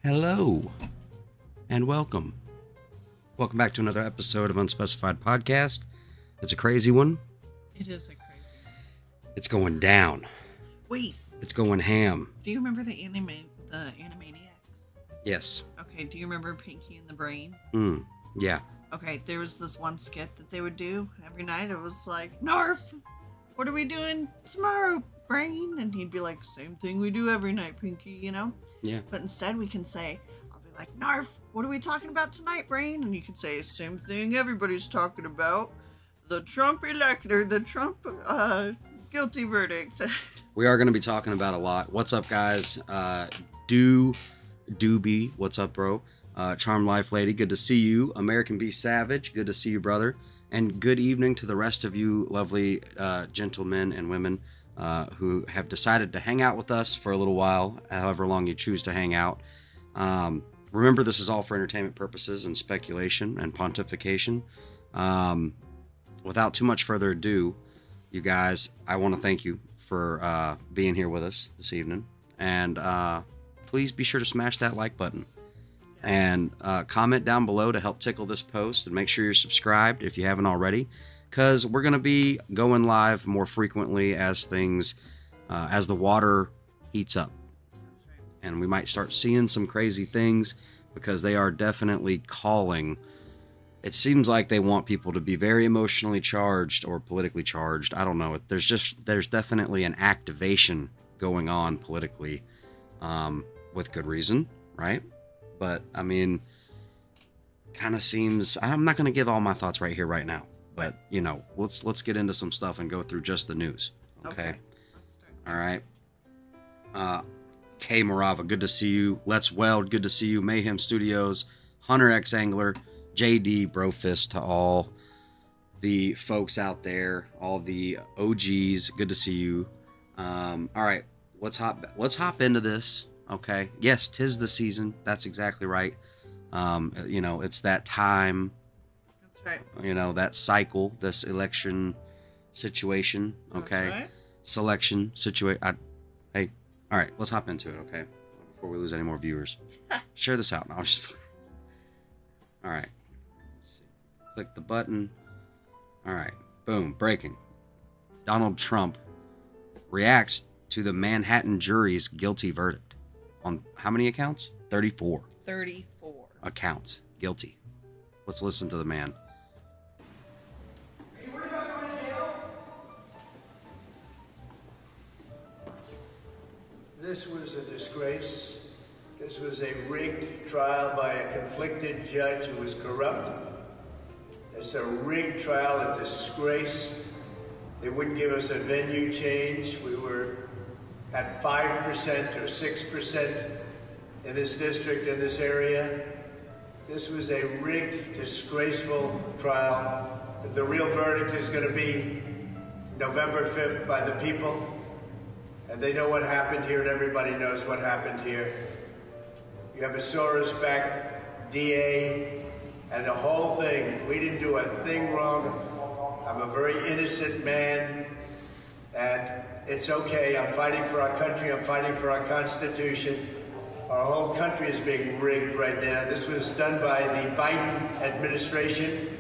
Hello, and welcome. Welcome back to another episode of Unspecified Podcast. It's a crazy one. It is a crazy one. It's going down. Wait. It's going ham. Do you remember the Animaniacs? Yes. Okay, do you remember Pinky and the Brain? Yeah. Okay, there was this one skit that they would do every night. It was like, Narf, what are we doing tomorrow, Brain? And he'd be like, same thing we do every night, Pinky, you know? Yeah. But instead we can say, I'll be like, Narf, what are we talking about tonight, Brain? And you can say, same thing everybody's talking about. The Trump guilty verdict. We are going to be talking about a lot. What's up, guys? Doobie, what's up, bro? Charm Life Lady, good to see you. American Beast Savage, good to see you, brother. And good evening to the rest of you lovely gentlemen and women who have decided to hang out with us for a little while, however long you choose to hang out. Remember, this is all for entertainment purposes and speculation and pontification. Without too much further ado, you guys, I want to thank you for being here with us this evening. And please be sure to smash that like button. Yes. And comment down below to help tickle this post. And make sure you're subscribed if you haven't already. Because we're going to be going live more frequently as things, as the water heats up. That's right. And we might start seeing some crazy things because they are definitely calling. It seems like they want people to be very emotionally charged or politically charged. I don't know. There's definitely an activation going on politically, with good reason, right? But I mean, kind of seems. I'm not going to give all my thoughts right here, right now. But you know, let's get into some stuff and go through just the news. Okay. Let's start. All right. K Morava, good to see you. Let's Weld, good to see you. Mayhem Studios, Hunter X Angler. JD, Brofist, to all the folks out there, all the OGs, good to see you. All right, let's hop into this. Okay, yes, 'tis the season. That's exactly right. You know, it's that time. That's right. You know, that cycle, this election situation. Okay, That's right. Selection situation. Hey, all right, let's hop into it. Okay, before we lose any more viewers, share this out. No, I'll just. All right. Click the button. All right. Boom. Breaking. Donald Trump reacts to the Manhattan jury's guilty verdict. On how many accounts? 34. 34. Accounts. Guilty. Let's listen to the man. Are you worried about going to jail? This was a disgrace. This was a rigged trial by a conflicted judge who was corrupt. It's a rigged trial, a disgrace. They wouldn't give us a venue change. We were at 5% or 6% in this district, in this area. This was a rigged, disgraceful trial. The real verdict is going to be November 5th by the people. And they know what happened here, and everybody knows what happened here. You have a Soros-backed DA and the whole thing. We didn't do a thing wrong. I'm a very innocent man, and it's okay. I'm fighting for our country. I'm fighting for our Constitution. Our whole country is being rigged right now. This was done by the Biden administration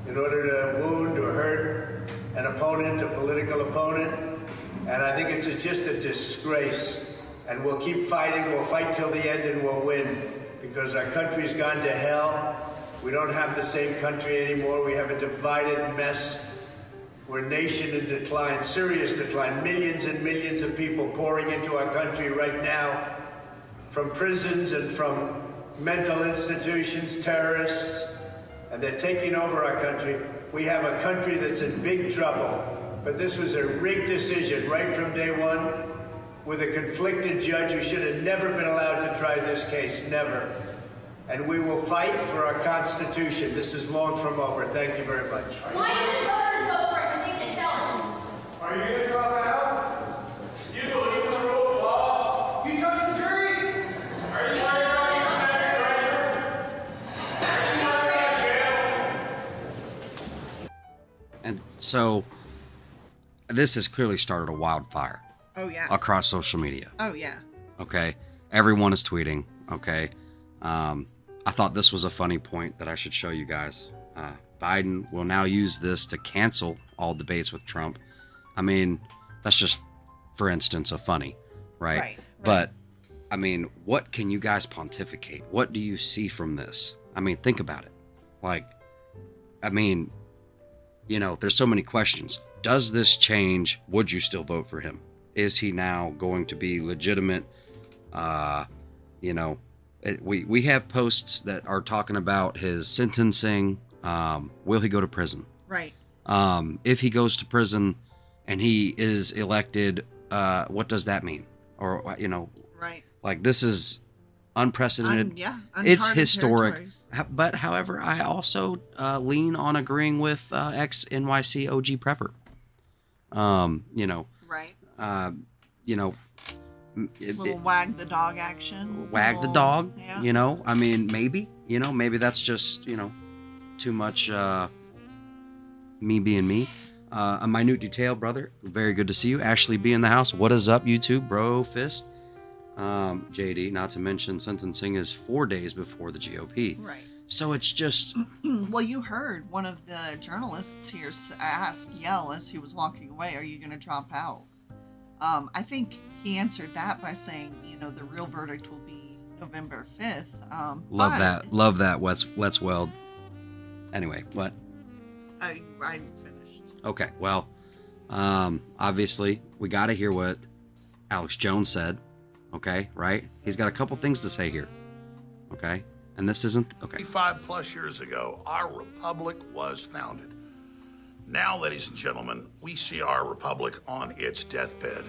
in order to wound or hurt an opponent, a political opponent. And I think it's just a disgrace. And we'll keep fighting. We'll fight till the end, and we'll win. Because our country's gone to hell. We don't have the same country anymore. We have a divided mess. We're a nation in decline, serious decline. Millions and millions of people pouring into our country right now from prisons and from mental institutions, terrorists, and they're taking over our country. We have a country that's in big trouble. But this was a rigged decision right from day one, with a conflicted judge who should have never been allowed to try this case, never. And we will fight for our Constitution. This is long from over. Thank you very much. Why should voters vote for a convicted felon? Are you going to drop out? You believe in the rule of law? You trust the jury? Are you worried about jail? And so, this has clearly started a wildfire Oh, yeah. across social media. Oh, yeah. Okay, everyone is tweeting. Okay. I thought this was a funny point that I should show you guys. Biden will now use this to cancel all debates with Trump. I mean, that's just, for instance, a funny, right? Right. But, I mean, what can you guys pontificate? What do you see from this? I mean, think about it. Like, I mean, you know, there's so many questions. Does this change? Would you still vote for him? Is he now going to be legitimate? You know, we have posts that are talking about his sentencing. Will he go to prison? Right. If he goes to prison and he is elected, what does that mean? Or, you know, Right. like this is unprecedented. Uncharted It's historic. territories. But however, I also lean on agreeing with ex-NYC OG prepper. You know, Right. you know, Little wag the dog action. wag the Little- dog. Yeah. You know, I mean, maybe, you know, maybe that's just, you know, too much me being me. A minute detail, brother. Very good to see you. Ashley B in the house. What is up, YouTube, bro? Fist. JD, not to mention sentencing is 4 days before the GOP. Right. So it's just, Well, you heard one of the journalists here ask Yell as he was walking away, "Are you going to drop out?" I think he answered that by saying, you know, the real verdict will be November 5th. love that. Let's weld. Anyway, what? I finished. Okay, well, obviously we got to hear what Alex Jones said. Okay, right? He's got a couple things to say here. Okay, and this isn't okay. 55 plus years ago, our republic was founded. Now, ladies and gentlemen, we see our republic on its deathbed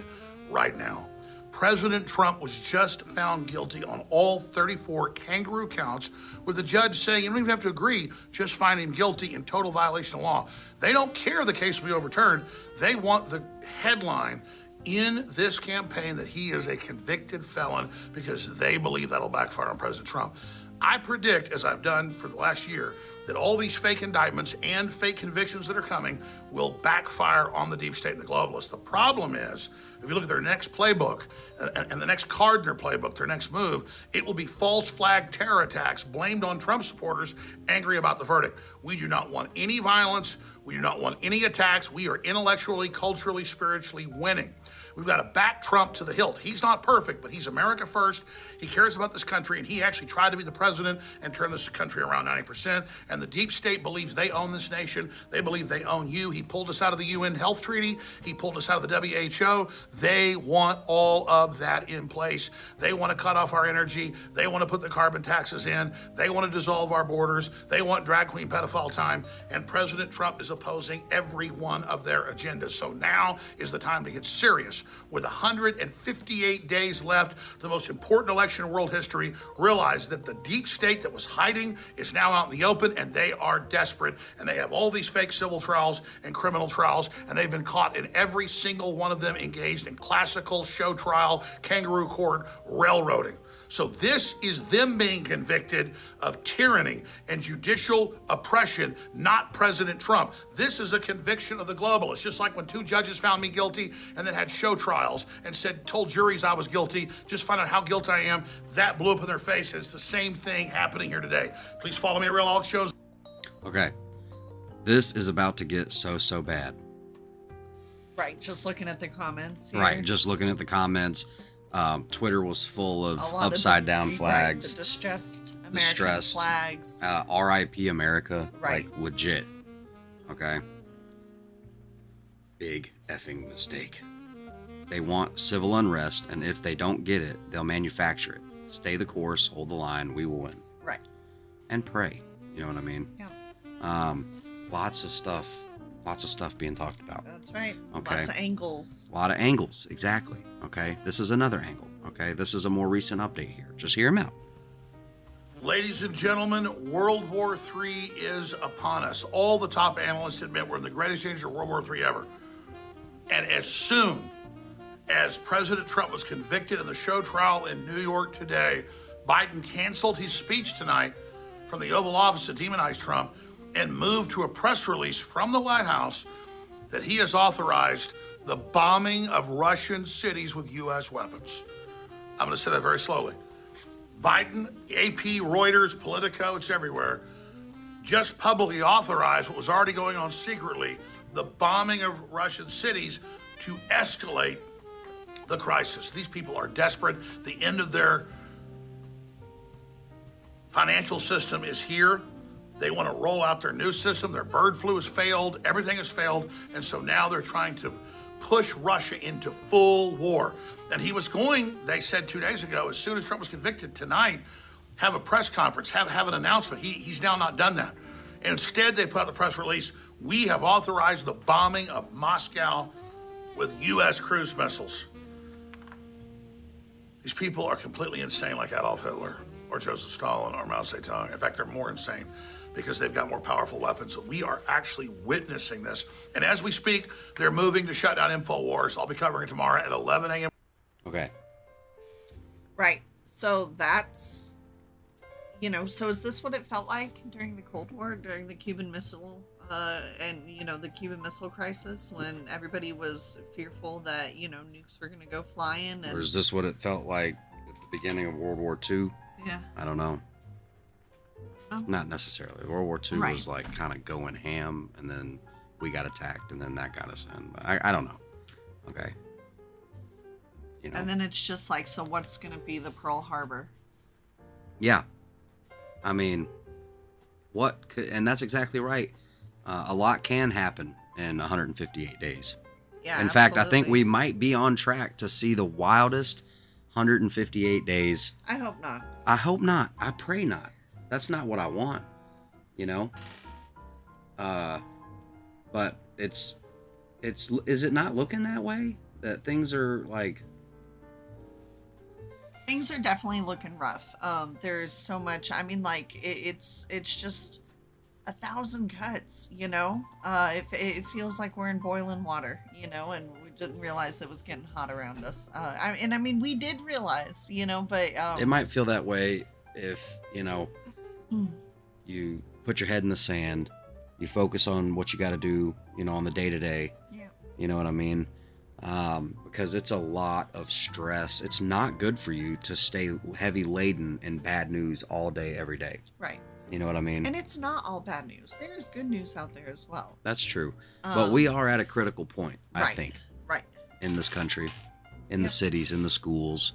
right now. President Trump was just found guilty on all 34 kangaroo counts, with the judge saying you don't even have to agree, just find him guilty in total violation of law. They don't care the case will be overturned. They want the headline in this campaign that he is a convicted felon because they believe that'll backfire on President Trump. I predict, as I've done for the last year, that all these fake indictments and fake convictions that are coming will backfire on the deep state and the globalists. The problem is, if you look at their next playbook and the next card in their playbook, their next move, it will be false flag terror attacks blamed on Trump supporters angry about the verdict. We do not want any violence. We do not want any attacks. We are intellectually, culturally, spiritually winning. We've got to back Trump to the hilt. He's not perfect, but he's America first. He cares about this country, and he actually tried to be the president and turn this country around 90%. And the deep state believes they own this nation. They believe they own you. He pulled us out of the UN Health Treaty. He pulled us out of the WHO. They want all of that in place. They want to cut off our energy. They want to put the carbon taxes in. They want to dissolve our borders. They want drag queen pedophile time. And President Trump is opposing every one of their agendas. So now is the time to get serious. With 158 days left to the most important election in world history, realize that the deep state that was hiding is now out in the open, and they are desperate, and they have all these fake civil trials and criminal trials, and they've been caught in every single one of them engaged in classical show trial, kangaroo court, railroading. So this is them being convicted of tyranny and judicial oppression, not President Trump. This is a conviction of the globalists, just like when two judges found me guilty and then had show trials and told juries I was guilty, just find out how guilty I am. That blew up in their face, and it's the same thing happening here today. Please follow me at Real Alex Shows. Okay, this is about to get so bad. Right. Just looking at the comments here. Right, just looking at the comments. Twitter was full of A lot upside of down right, flags. the distressed American Distressed. flags. RIP America. Right. Like legit. Okay. Big effing mistake. They want civil unrest, and if they don't get it, they'll manufacture it. Stay the course, hold the line, we will win. Right. And pray. You know what I mean? Yeah. Lots of stuff being talked about. That's right. Okay. Lots of angles. A lot of angles, exactly. Okay, this is another angle. Okay, this is a more recent update here. Just hear him out. Ladies and gentlemen, World War III is upon us. All the top analysts admit we're in the greatest danger of World War III ever. And as soon as President Trump was convicted in the show trial in New York today, Biden canceled his speech tonight from the Oval Office to demonize Trump and moved to a press release from the White House that he has authorized the bombing of Russian cities with U.S. weapons. I'm going to say that very slowly. Biden, AP, Reuters, Politico, it's everywhere, just publicly authorized what was already going on secretly, the bombing of Russian cities to escalate the crisis. These people are desperate. The end of their financial system is here. They want to roll out their new system. Their bird flu has failed. Everything has failed. And so now they're trying to push Russia into full war. And he was going, they said 2 days ago, as soon as Trump was convicted tonight, have a press conference, have an announcement. He's now not done that. Instead, they put out the press release, we have authorized the bombing of Moscow with U.S. cruise missiles. These people are completely insane, like Adolf Hitler or Joseph Stalin or Mao Zedong. In fact, they're more insane because they've got more powerful weapons. So we are actually witnessing this. And as we speak, they're moving to shut down InfoWars. I'll be covering it tomorrow at 11 a.m. Okay. Right. So that's, so is this what it felt like during the Cold War, during the Cuban Missile, and, the Cuban Missile Crisis, when everybody was fearful that, nukes were going to go flying? And... Or is this what it felt like at the beginning of World War II? Yeah. I don't know. Oh. Not necessarily. World War II Right. was like kind of going ham, and then we got attacked, and then that got us in. But I don't know. Okay. And then it's just like, so what's going to be the Pearl Harbor? Yeah. I mean, and that's exactly right. A lot can happen in 158 days. Yeah. In fact, I think absolutely. we might be on track to see the wildest 158 days. I hope not. I hope not. I pray not. That's not what I want, but is it not looking that way? That things are like... Things are definitely looking rough. There's so much. I mean, like it's just 1,000 cuts. It feels like we're in boiling water. And we didn't realize it was getting hot around us. I mean, we did realize. But it might feel that way if you put your head in the sand, you focus on what you got to do. On the day to day. Yeah. You know what I mean? Because it's a lot of stress. It's not good for you to stay heavy laden in bad news all day, every day. Right. You know what I mean? And it's not all bad news. There's good news out there as well. That's true. But we are at a critical point, I right. think, Right. in this country, in the Yep. cities, in the schools.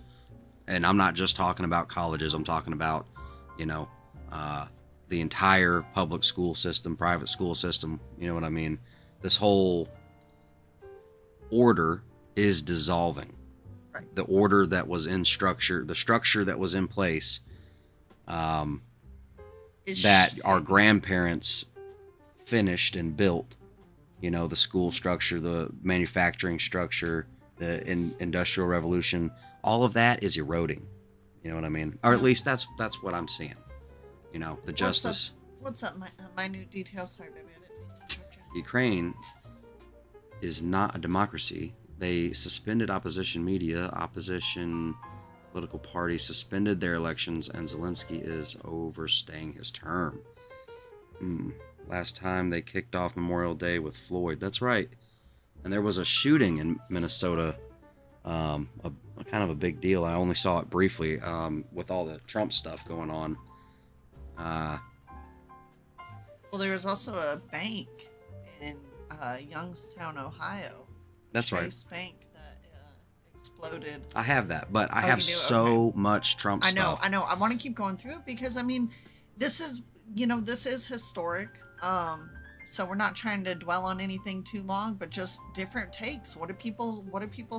And I'm not just talking about colleges. I'm talking about, the entire public school system, private school system. You know what I mean? This whole order is dissolving. Right. The order that was in structure, the structure that was in place, that our grandparents finished and built, the school structure, the manufacturing structure, the industrial revolution, all of that is eroding. You know what I mean? Or at least that's what I'm seeing. The justice. What's up? Minute details. Sorry, baby. I didn't mean to interrupt you. Ukraine is not a democracy. They suspended opposition media, opposition political parties suspended their elections, and Zelensky is overstaying his term. Last time they kicked off Memorial Day with Floyd. That's right. And there was a shooting in Minnesota, a kind of a big deal. I only saw it briefly with all the Trump stuff going on. Well, there was also a bank in Youngstown, Ohio. That's right. Chase Bank that exploded. I have that, but I Oh, have you do? so much Trump stuff. I know. I want to keep going through it because, I mean, this is historic. So we're not trying to dwell on anything too long, but just different takes. What are people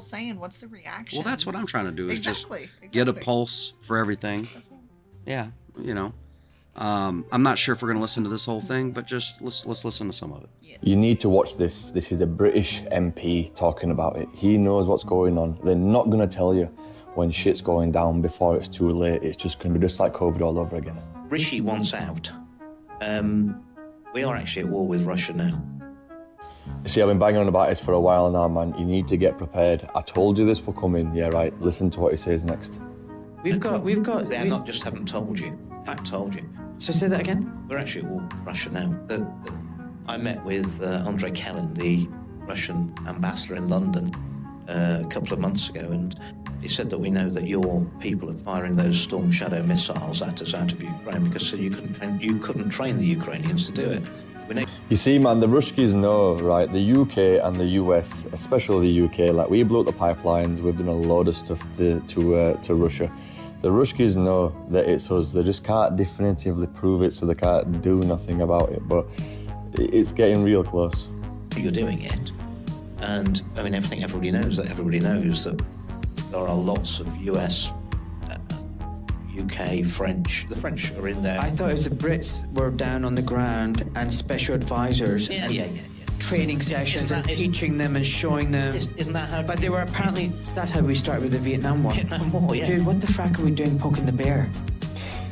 saying? What's the reaction? Well, that's what I'm trying to do is exactly. just get a pulse for everything. That's what- Yeah, I'm not sure if we're going to listen to this whole thing, but just let's listen to some of it. Yes. You need to watch this. This is a British MP talking about it. He knows what's going on. They're not going to tell you when shit's going down before it's too late. It's just going to be just like COVID all over again. Rishi wants out. We are actually at war with Russia now. You see, I've been banging on about this for a while now, man. You need to get prepared. I told you this will come in. Yeah, right. Listen to what he says next. They not just haven't told you. I've told you. So say that again? We're actually at war with Russia now. I met with Andrei Kelin, the Russian ambassador in London, a couple of months ago, and He said that we know that your people are firing those Storm Shadow missiles at us out of Ukraine because you couldn't train the Ukrainians to do it. We know. You see, man, the Ruskies know, right? The UK and the US, especially the UK, like we blew up the pipelines, we've done a load of stuff to Russia. The Ruskies know that it's us. They just can't definitively prove it, so they can't do nothing about it. But it's getting real close. You're doing it, and I mean, everybody knows that there are lots of US, UK, French. The French are in there. I thought it was the Brits were down on the ground and special advisors. Yeah. Training sessions and teaching them and showing them. Isn't that how? But they were apparently, that's how we started with the Vietnam War. Vietnam War, yeah. Dude, what the frack are we doing poking the bear?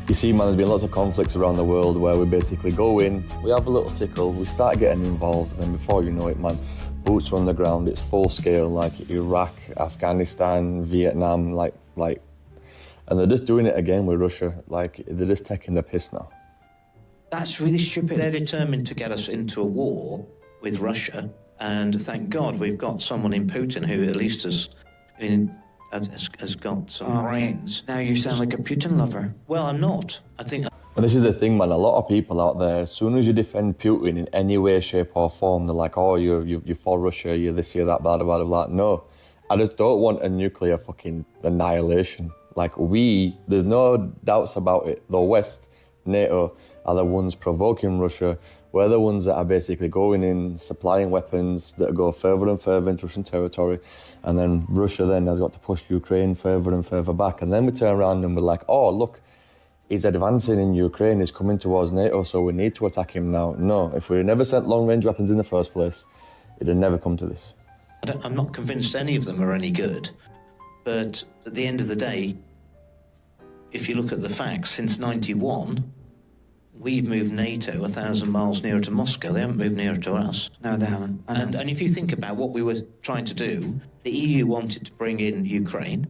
You see, man, there's been lots of conflicts around the world where we basically go in, we have a little tickle, we start getting involved, and then before you know it, man, boots are on the ground, it's full scale, like Iraq, Afghanistan, Vietnam, like, and they're just doing it again with Russia, like, they're just taking the piss now. That's really stupid. They're determined to get us into a war with Russia, and thank God we've got someone in Putin who at least has got some brains. Now you sound like a Putin lover. Well, I'm not. I think. And this is the thing, man, a lot of people out there, as soon as you defend Putin in any way, shape or form, they're like, oh, you're for Russia, you're this, you're that, blah, blah, blah, blah. No, I just don't want a nuclear fucking annihilation. Like there's no doubts about it. The West, NATO, are the ones provoking Russia. We're the ones that are basically going in, supplying weapons that go further and further into Russian territory. And then Russia then has got to push Ukraine further and further back. And then we turn around and we're like, oh, look, he's advancing in Ukraine, he's coming towards NATO, so we need to attack him now. No, if we never sent long-range weapons in the first place, it'd have never come to this. I'm not convinced any of them are any good. But at the end of the day, if you look at the facts, since 91, we've moved NATO 1,000 miles nearer to Moscow. They haven't moved nearer to us. No, they haven't. And if you think about what we were trying to do, the EU wanted to bring in Ukraine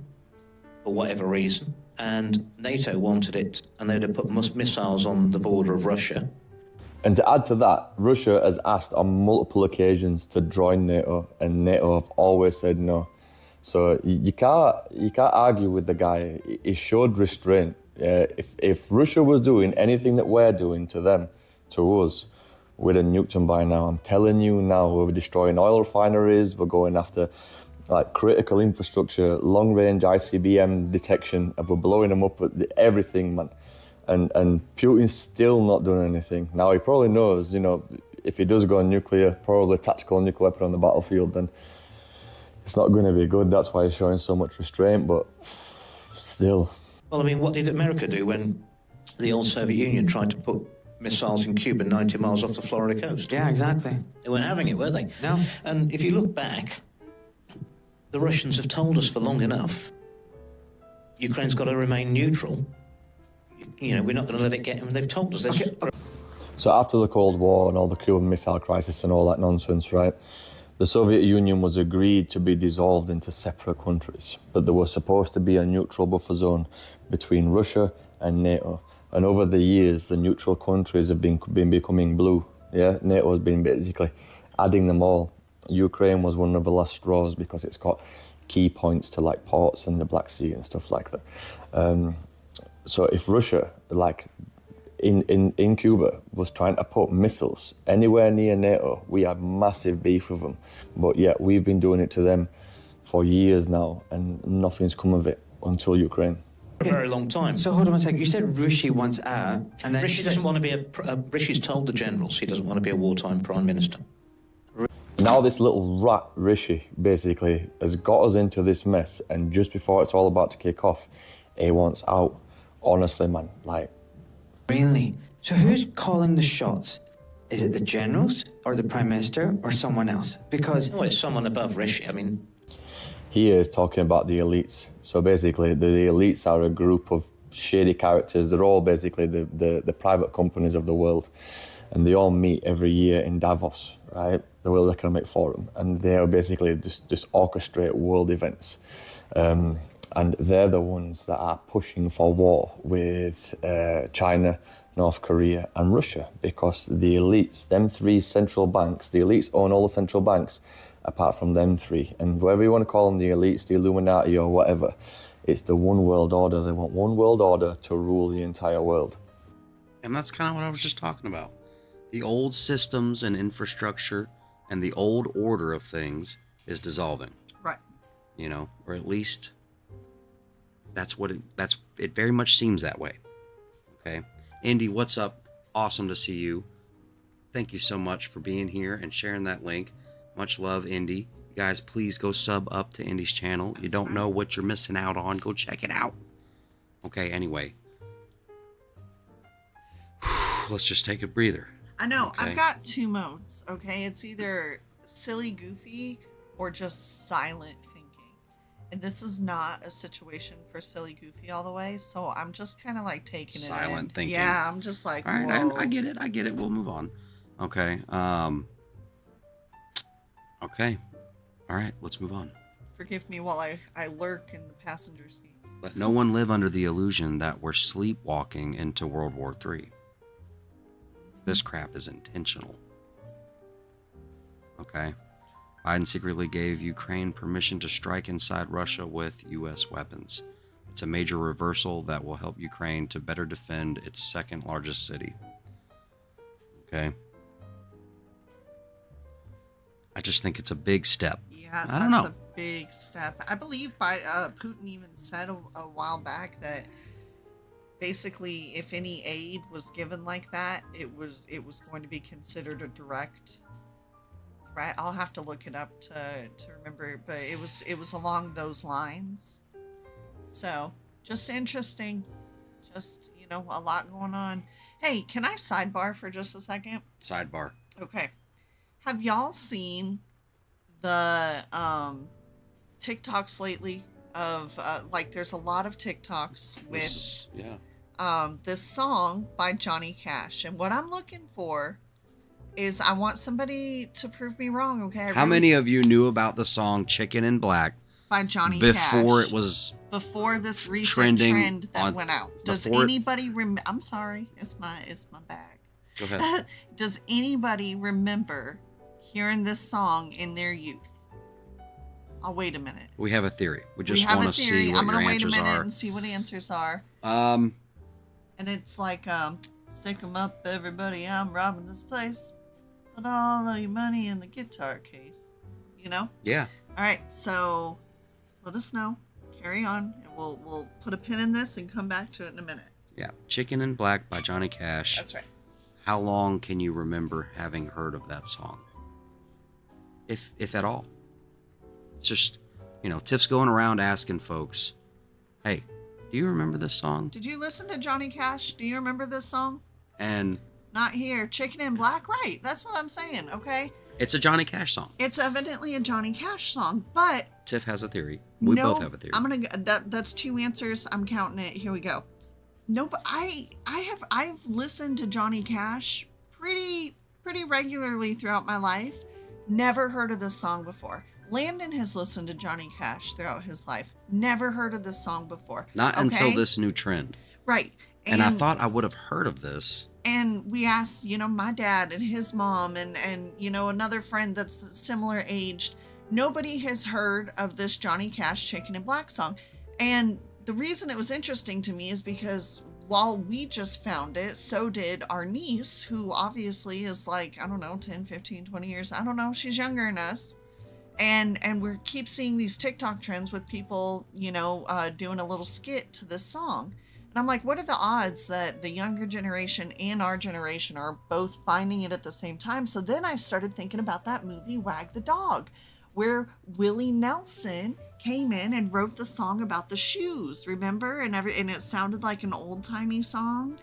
for whatever reason, and NATO wanted it, and they'd have put missiles on the border of Russia. And to add to that, Russia has asked on multiple occasions to join NATO, and NATO have always said no. So you can't argue with the guy. He showed restraint. If Russia was doing anything that we're doing to them, to us, we'd have nuked them by now. I'm telling you now, we're destroying oil refineries, we're going after like critical infrastructure, long-range ICBM detection, and we're blowing them up with everything, man. And Putin's still not doing anything. Now he probably knows, if he does go nuclear, probably tactical nuclear weapon on the battlefield, then it's not going to be good. That's why he's showing so much restraint, but still. Well, I mean, what did America do when the old Soviet Union tried to put missiles in Cuba 90 miles off the Florida coast? Yeah, exactly. They weren't having it, were they? No. And if you look back, the Russians have told us for long enough, Ukraine's got to remain neutral. We're not going to let it get... they've told us. Okay. So after the Cold War and all the Cuban Missile Crisis and all that nonsense, right, the Soviet Union was agreed to be dissolved into separate countries, but there was supposed to be a neutral buffer zone between Russia and NATO. And over the years, the neutral countries have been becoming blue. Yeah, NATO has been basically adding them all. Ukraine was one of the last straws because it's got key points to like ports in the Black Sea and stuff like that. So if Russia, like in Cuba, was trying to put missiles anywhere near NATO, we had massive beef with them. But yet we've been doing it to them for years now, and nothing's come of it until Ukraine. A very long time. So hold on a second. You said Rishi wants out, and then Rishi doesn't want to be Rishi's told the generals he doesn't want to be a wartime prime minister. Now this little rat Rishi basically has got us into this mess, and just before it's all about to kick off, he wants out. Honestly, man, like. Really? So who's calling the shots? Is it the generals or the prime minister or someone else? Because it's someone above Rishi. I mean, he is talking about the elites. So basically, the elites are a group of shady characters. They're all basically the private companies of the world, and they all meet every year in Davos, right? The World Economic Forum, and they are basically just orchestrate world events. And they're the ones that are pushing for war with China, North Korea and Russia, because the elites, them three central banks, the elites own all the central banks, apart from them three. And whatever you want to call them, the elites, the Illuminati or whatever, it's the one world order. They want one world order to rule the entire world. And that's kind of what I was just talking about. The old systems and infrastructure and the old order of things is dissolving. Right. You know, or at least it very much seems that way. Okay. Indy, what's up? Awesome to see you. Thank you so much for being here and sharing that link. Much love, Indy. You guys, please go sub up to Indy's channel. You don't know what you're missing out on. Go check it out. Okay, anyway. Let's just take a breather. I know. Okay. I've got 2 modes, okay? It's either silly, goofy, or just silent thinking. And this is not a situation for silly, goofy all the way, so I'm just kind of like taking it in. Silent thinking. Yeah, I'm just like, all right, whoa. I get it. We'll move on. Okay. Okay. All right, let's move on. Forgive me while I lurk in the passenger seat. Let no one live under the illusion that we're sleepwalking into World War III. This crap is intentional. Okay? Biden secretly gave Ukraine permission to strike inside Russia with U.S. weapons. It's a major reversal that will help Ukraine to better defend its second largest city. Okay? I just think it's a big step. Yeah, I don't know. that's a big step. I believe Putin even said a while back that basically if any aid was given like that, it was going to be considered a direct threat. I'll have to look it up to remember, but it was along those lines. So, just interesting. Just, a lot going on. Hey, can I sidebar for just a second? Sidebar. Okay. Have y'all seen the TikToks lately of there's a lot of TikToks with this song by Johnny Cash, and what I'm looking for is I want somebody to prove me wrong. Okay. How many of you knew about the song "Chicken in Black" by Johnny Cash before this recent trend that went out? Does anybody remember? I'm sorry, it's my bag. Go ahead. Does anybody remember hearing this song in their youth? I'll wait a minute. We have a theory. We just want to see what your answers are. I'm gonna wait a minute and see what answers are. And it's like, stick 'em up, everybody. I'm robbing this place. Put all of your money in the guitar case. Yeah. All right. So let us know. Carry on, and we'll put a pin in this and come back to it in a minute. Yeah. "Chicken in Black" by Johnny Cash. That's right. How long can you remember having heard of that song? If at all. It's just, Tiff's going around asking folks, hey, do you remember this song? Did you listen to Johnny Cash? Do you remember this song? And not here. "Chicken in Black," right? That's what I'm saying, okay? it's a Johnny Cash song. It's evidently a Johnny Cash song, but Tiff has a theory. We both have a theory. That's 2 answers. I'm counting it. Here we go. No, but I've listened to Johnny Cash pretty regularly throughout my life. Never heard of this song before. Landon has listened to Johnny Cash throughout his life. Never heard of this song before. Not until this new trend. Right. And I thought I would have heard of this. And we asked, my dad and his mom and another friend that's similar aged. Nobody has heard of this Johnny Cash "Chicken in Black" song. And the reason it was interesting to me is because while we just found it, so did our niece, who obviously is 10, 15, 20 years. I don't know. She's younger than us. And we keep seeing these TikTok trends with people, doing a little skit to this song. And I'm like, what are the odds that the younger generation and our generation are both finding it at the same time? So then I started thinking about that movie, Wag the Dog, where Willie Nelson came in and wrote the song about the shoes, remember? And it sounded like an old-timey song.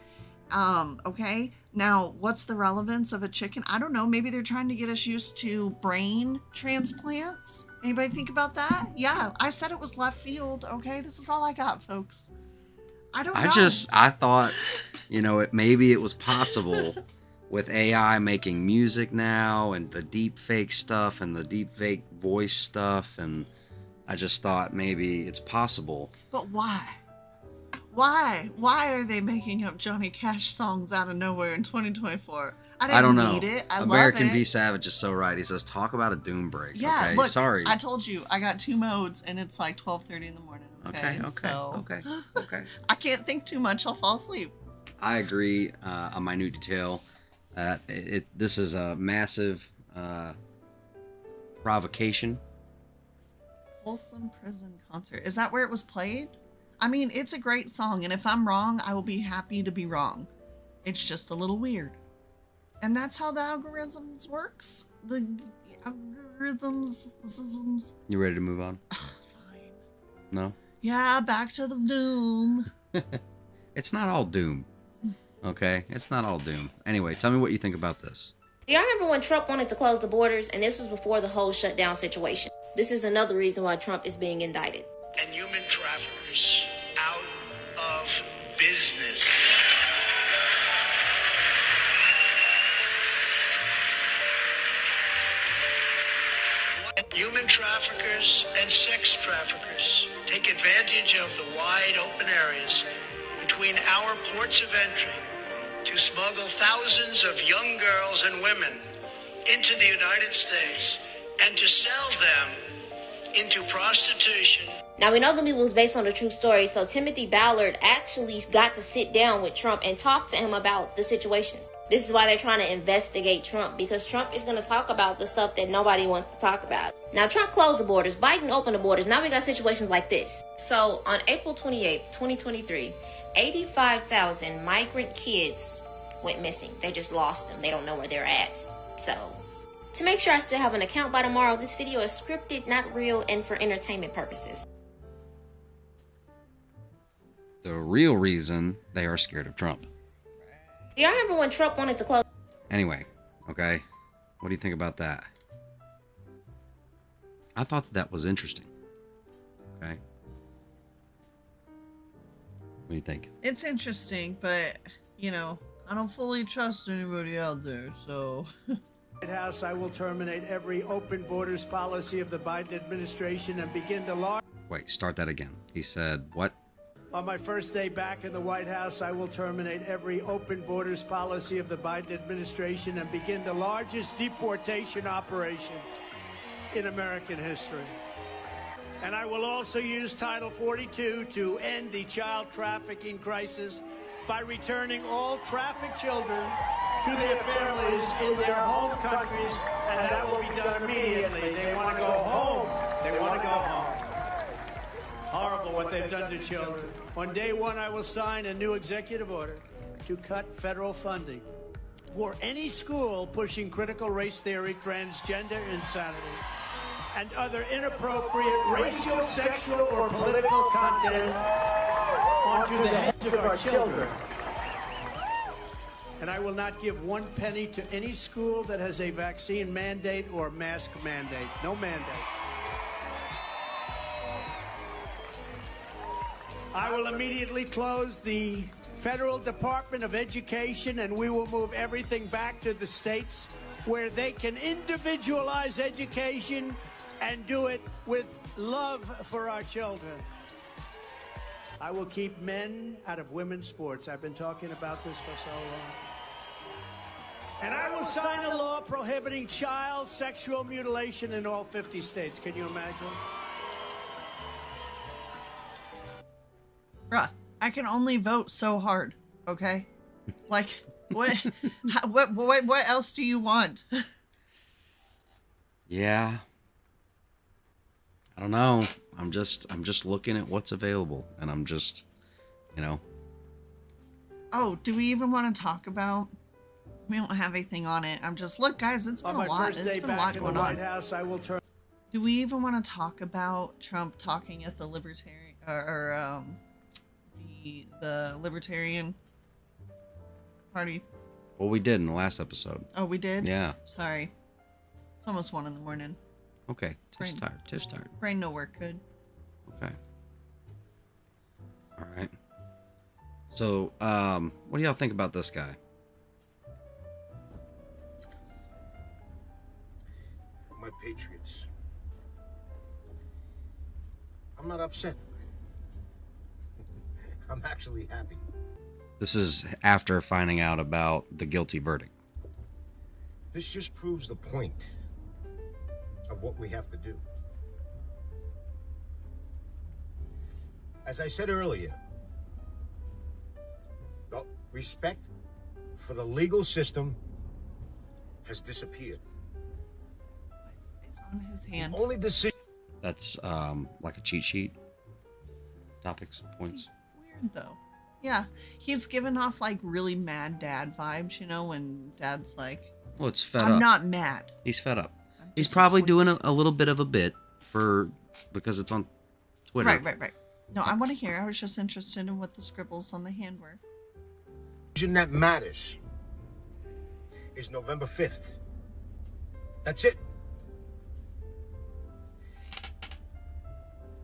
Okay. Now, what's the relevance of a chicken? I don't know. Maybe they're trying to get us used to brain transplants. Anybody think about that? Yeah, I said it was left field. Okay, this is all I got, folks. I don't know. I thought, maybe it was possible with AI making music now and the deep fake stuff and the deep fake voice stuff. And I just thought maybe it's possible. But why? Why? Why are they making up Johnny Cash songs out of nowhere in 2024? I don't know. Need it. I American love V it. Savage is so right. He says, "Talk about a doom break." Yeah, okay, look, sorry. I told you I got 2 modes and it's like 12:30 in the morning. Okay. I can't think too much. I'll fall asleep. I agree. A minute detail that this is a massive provocation. Folsom Prison Concert. Is that where it was played? I mean, it's a great song, and if I'm wrong, I will be happy to be wrong. It's just a little weird. And that's how the algorithms works. The algorithms. You ready to move on? Fine. No? Yeah, back to the doom. It's not all doom. Okay? It's not all doom. Anyway, tell me what you think about this. Do y'all remember when Trump wanted to close the borders, and this was before the whole shutdown situation? This is another reason why Trump is being indicted. And human traffickers out of business. Human traffickers and sex traffickers take advantage of the wide open areas between our ports of entry to smuggle thousands of young girls and women into the United States and to sell them into prostitution. Now, we know the movie was based on a true story, so Timothy Ballard actually got to sit down with Trump and talk to him about the situations. This is why they're trying to investigate Trump, because Trump is going to talk about the stuff that nobody wants to talk about. Now, Trump closed the borders. Biden opened the borders. Now we got situations like this. So, on April 28th, 2023, 85,000 migrant kids went missing. They just lost them. They don't know where they're at. So, to make sure I still have an account by tomorrow, this video is scripted, not real, and for entertainment purposes. The real reason they are scared of Trump. Do y'all remember when Trump wanted to close? Anyway, okay. What do you think about that? I thought that was interesting. Okay. What do you think? It's interesting, but, you know, I don't fully trust anybody out there, so... White House, I will terminate every open borders policy of the Biden administration and begin to launch. Wait, start that again. He said, what? On my first day back in the White House, I will terminate every open borders policy of the Biden administration and begin the largest deportation operation in American history. And I will also use Title 42 to end the child trafficking crisis by returning all trafficked children to their families in their home countries, and that will be done immediately. They want to go home. They want to go home. Horrible what they've done to children. On day one, I will sign a new executive order to cut federal funding for any school pushing critical race theory, transgender insanity, and other inappropriate racial, sexual, or political content onto the heads of our children. And I will not give 1 penny to any school that has a vaccine mandate or mask mandate. No mandate. I will immediately close the Federal Department of Education, and we will move everything back to the states where they can individualize education and do it with love for our children. I will keep men out of women's sports. I've been talking about this for so long. And I will sign a law prohibiting child sexual mutilation in all 50 states. Can you imagine? Bruh, I can only vote so hard, okay? Like, what else do you want? Yeah. I don't know. I'm just looking at what's available, and I'm just, you know. Oh, do we even want to talk about? We don't have anything on it. I'm just, look, guys, it's been a lot. It's been a lot going on. House, I will turn. Do we even want to talk about Trump talking at the Libertarian the Libertarian Party? Well, we did in the last episode. Oh, we did? Yeah. Sorry. It's almost 1 a.m. Okay. Brain. Just start. Brain no work good. Okay. All right. So, what do y'all think about this guy? My Patriots. I'm not upset. I'm actually happy. This is after finding out about the guilty verdict. This just proves the point of what we have to do. As I said earlier, the respect for the legal system has disappeared. It's on his hand. The only decision. That's like a cheat sheet. Topics, points. Weird though. Yeah, he's giving off like really mad dad vibes, you know, when dad's like, Well, it's fed I'm up. not mad. He's fed up. I'm He's probably doing disappointed." a little bit of a bit because it's on Twitter. Right. No, I want to hear. I was just interested in what the scribbles on the hand were. Decision that matters is November 5th. That's it.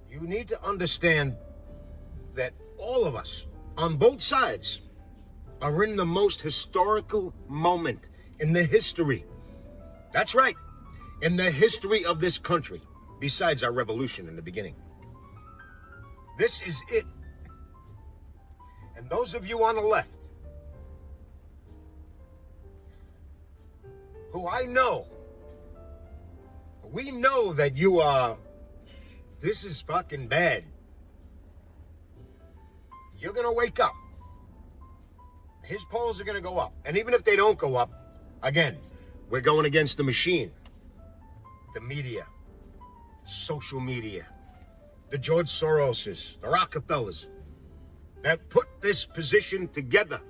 You need to understand that all of us, on both sides, are in the most historical moment in the history. That's right, in the history of this country, besides our revolution in the beginning. This is it. And those of you on the left, who I know, we know that you are, this is fucking bad. You're gonna wake up. His polls are gonna go up. And even if they don't go up, again, we're going against the machine, the media, social media, the George Soroses, the Rockefellers, that put this position together.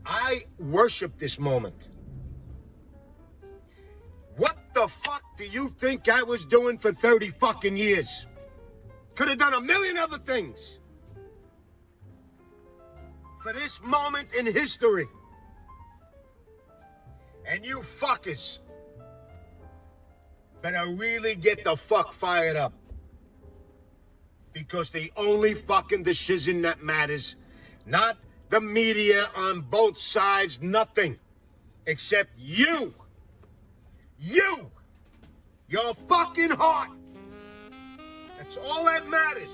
I worship this moment. What the fuck do you think I was doing for 30 fucking years? Could have done a million other things. For this moment in history. And you fuckers better really get the fuck fired up. Because the only fucking decision that matters, not the media on both sides, nothing, except you. You! Your fucking heart! That's all that matters.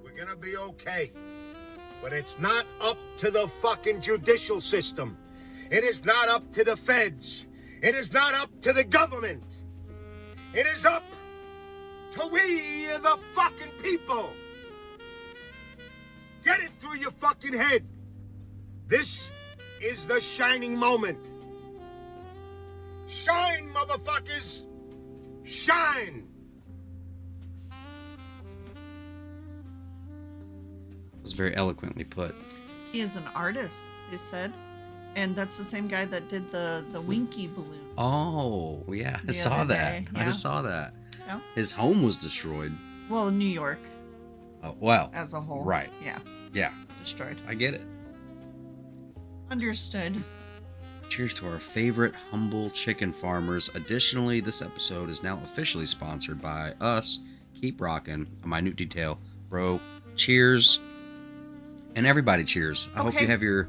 We're gonna be okay. But it's not up to the fucking judicial system. It is not up to the feds. It is not up to the government. It is up to we, the fucking people. Get it through your fucking head. This is the shining moment. Shine, motherfuckers. Shine. It was very eloquently put. He is an artist, they said. And that's the same guy that did the Winky balloons. Oh, yeah. I The saw other that. day, I yeah. just saw that. Yeah. His home was destroyed. Well, New York Oh, well. as a whole. Right. Yeah, Yeah. destroyed. I get it. Understood. Cheers to our favorite humble chicken farmers. Additionally, this episode is now officially sponsored by us. Keep rocking. A minute detail. Bro, cheers. And everybody cheers. I hope Okay. you have your...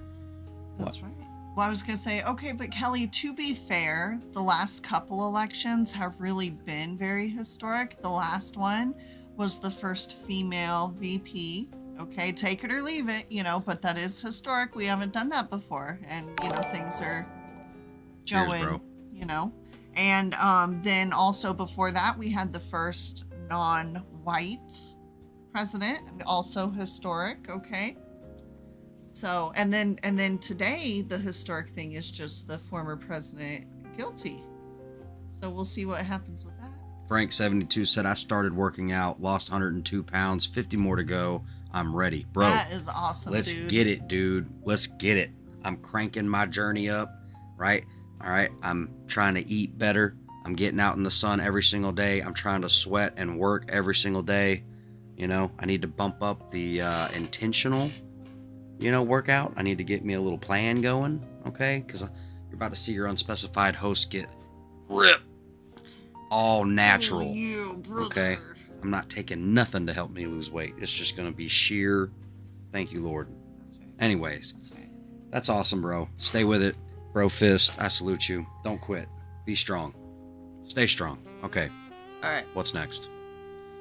That's right. Well, I was going to say, okay, but Kelly, to be fair, the last couple elections have really been very historic. The last one was the first female VP. Okay, take it or leave it, you know, but that is historic. We haven't done that before. And, you know, things are Cheers, going, bro. you know. And then also before that, we had the first non-white president, also historic, okay? So, and then today, the historic thing is just the former president guilty. So we'll see what happens with that. Frank72 said, I started working out, lost 102 pounds, 50 more to go. I'm ready. Bro, That is awesome, let's dude. get it, dude. Let's get it. I'm cranking my journey up, right? All right. I'm trying to eat better. I'm getting out in the sun every single day. I'm trying to sweat and work every single day. You know, I need to bump up the intentional, workout. I need to get me a little plan going, okay? Because you're about to see your unspecified host get ripped. All natural. Oh, you, brother. Okay? I'm not taking nothing to help me lose weight. It's just going to be sheer, thank you, Lord. That's right. Anyways, That's right. that's awesome, bro. Stay with it. Bro fist, I salute you. Don't quit. Be strong. Stay strong. Okay, All right. what's next?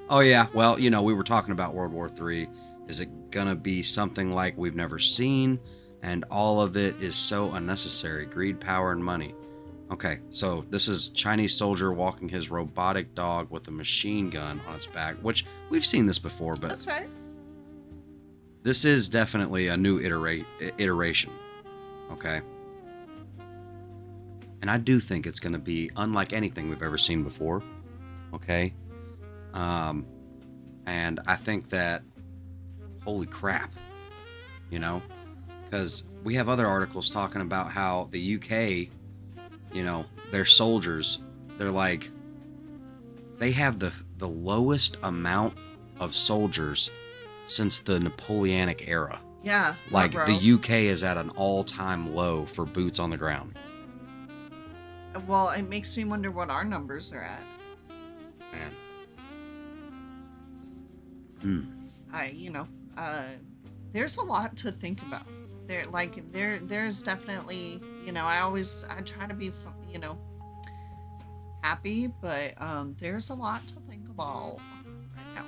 Oh, yeah. Well, we were talking about World War III. Is it going to be something like we've never seen? And all of it is so unnecessary. Greed, power, and money. Okay, so this is Chinese soldier walking his robotic dog with a machine gun on its back, which we've seen this before, but That's right. this is definitely a new iteration. Okay. And I do think it's going to be unlike anything we've ever seen before. Okay. And I think that, holy crap, because we have other articles talking about how the UK, their soldiers, they have the lowest amount of soldiers since the Napoleonic era. Yeah. Like bro. the UK is at an all-time low for boots on the ground. Well, it makes me wonder what our numbers are at. Man. There's a lot to think about. There's definitely, I try to be, happy, but there's a lot to think about right now.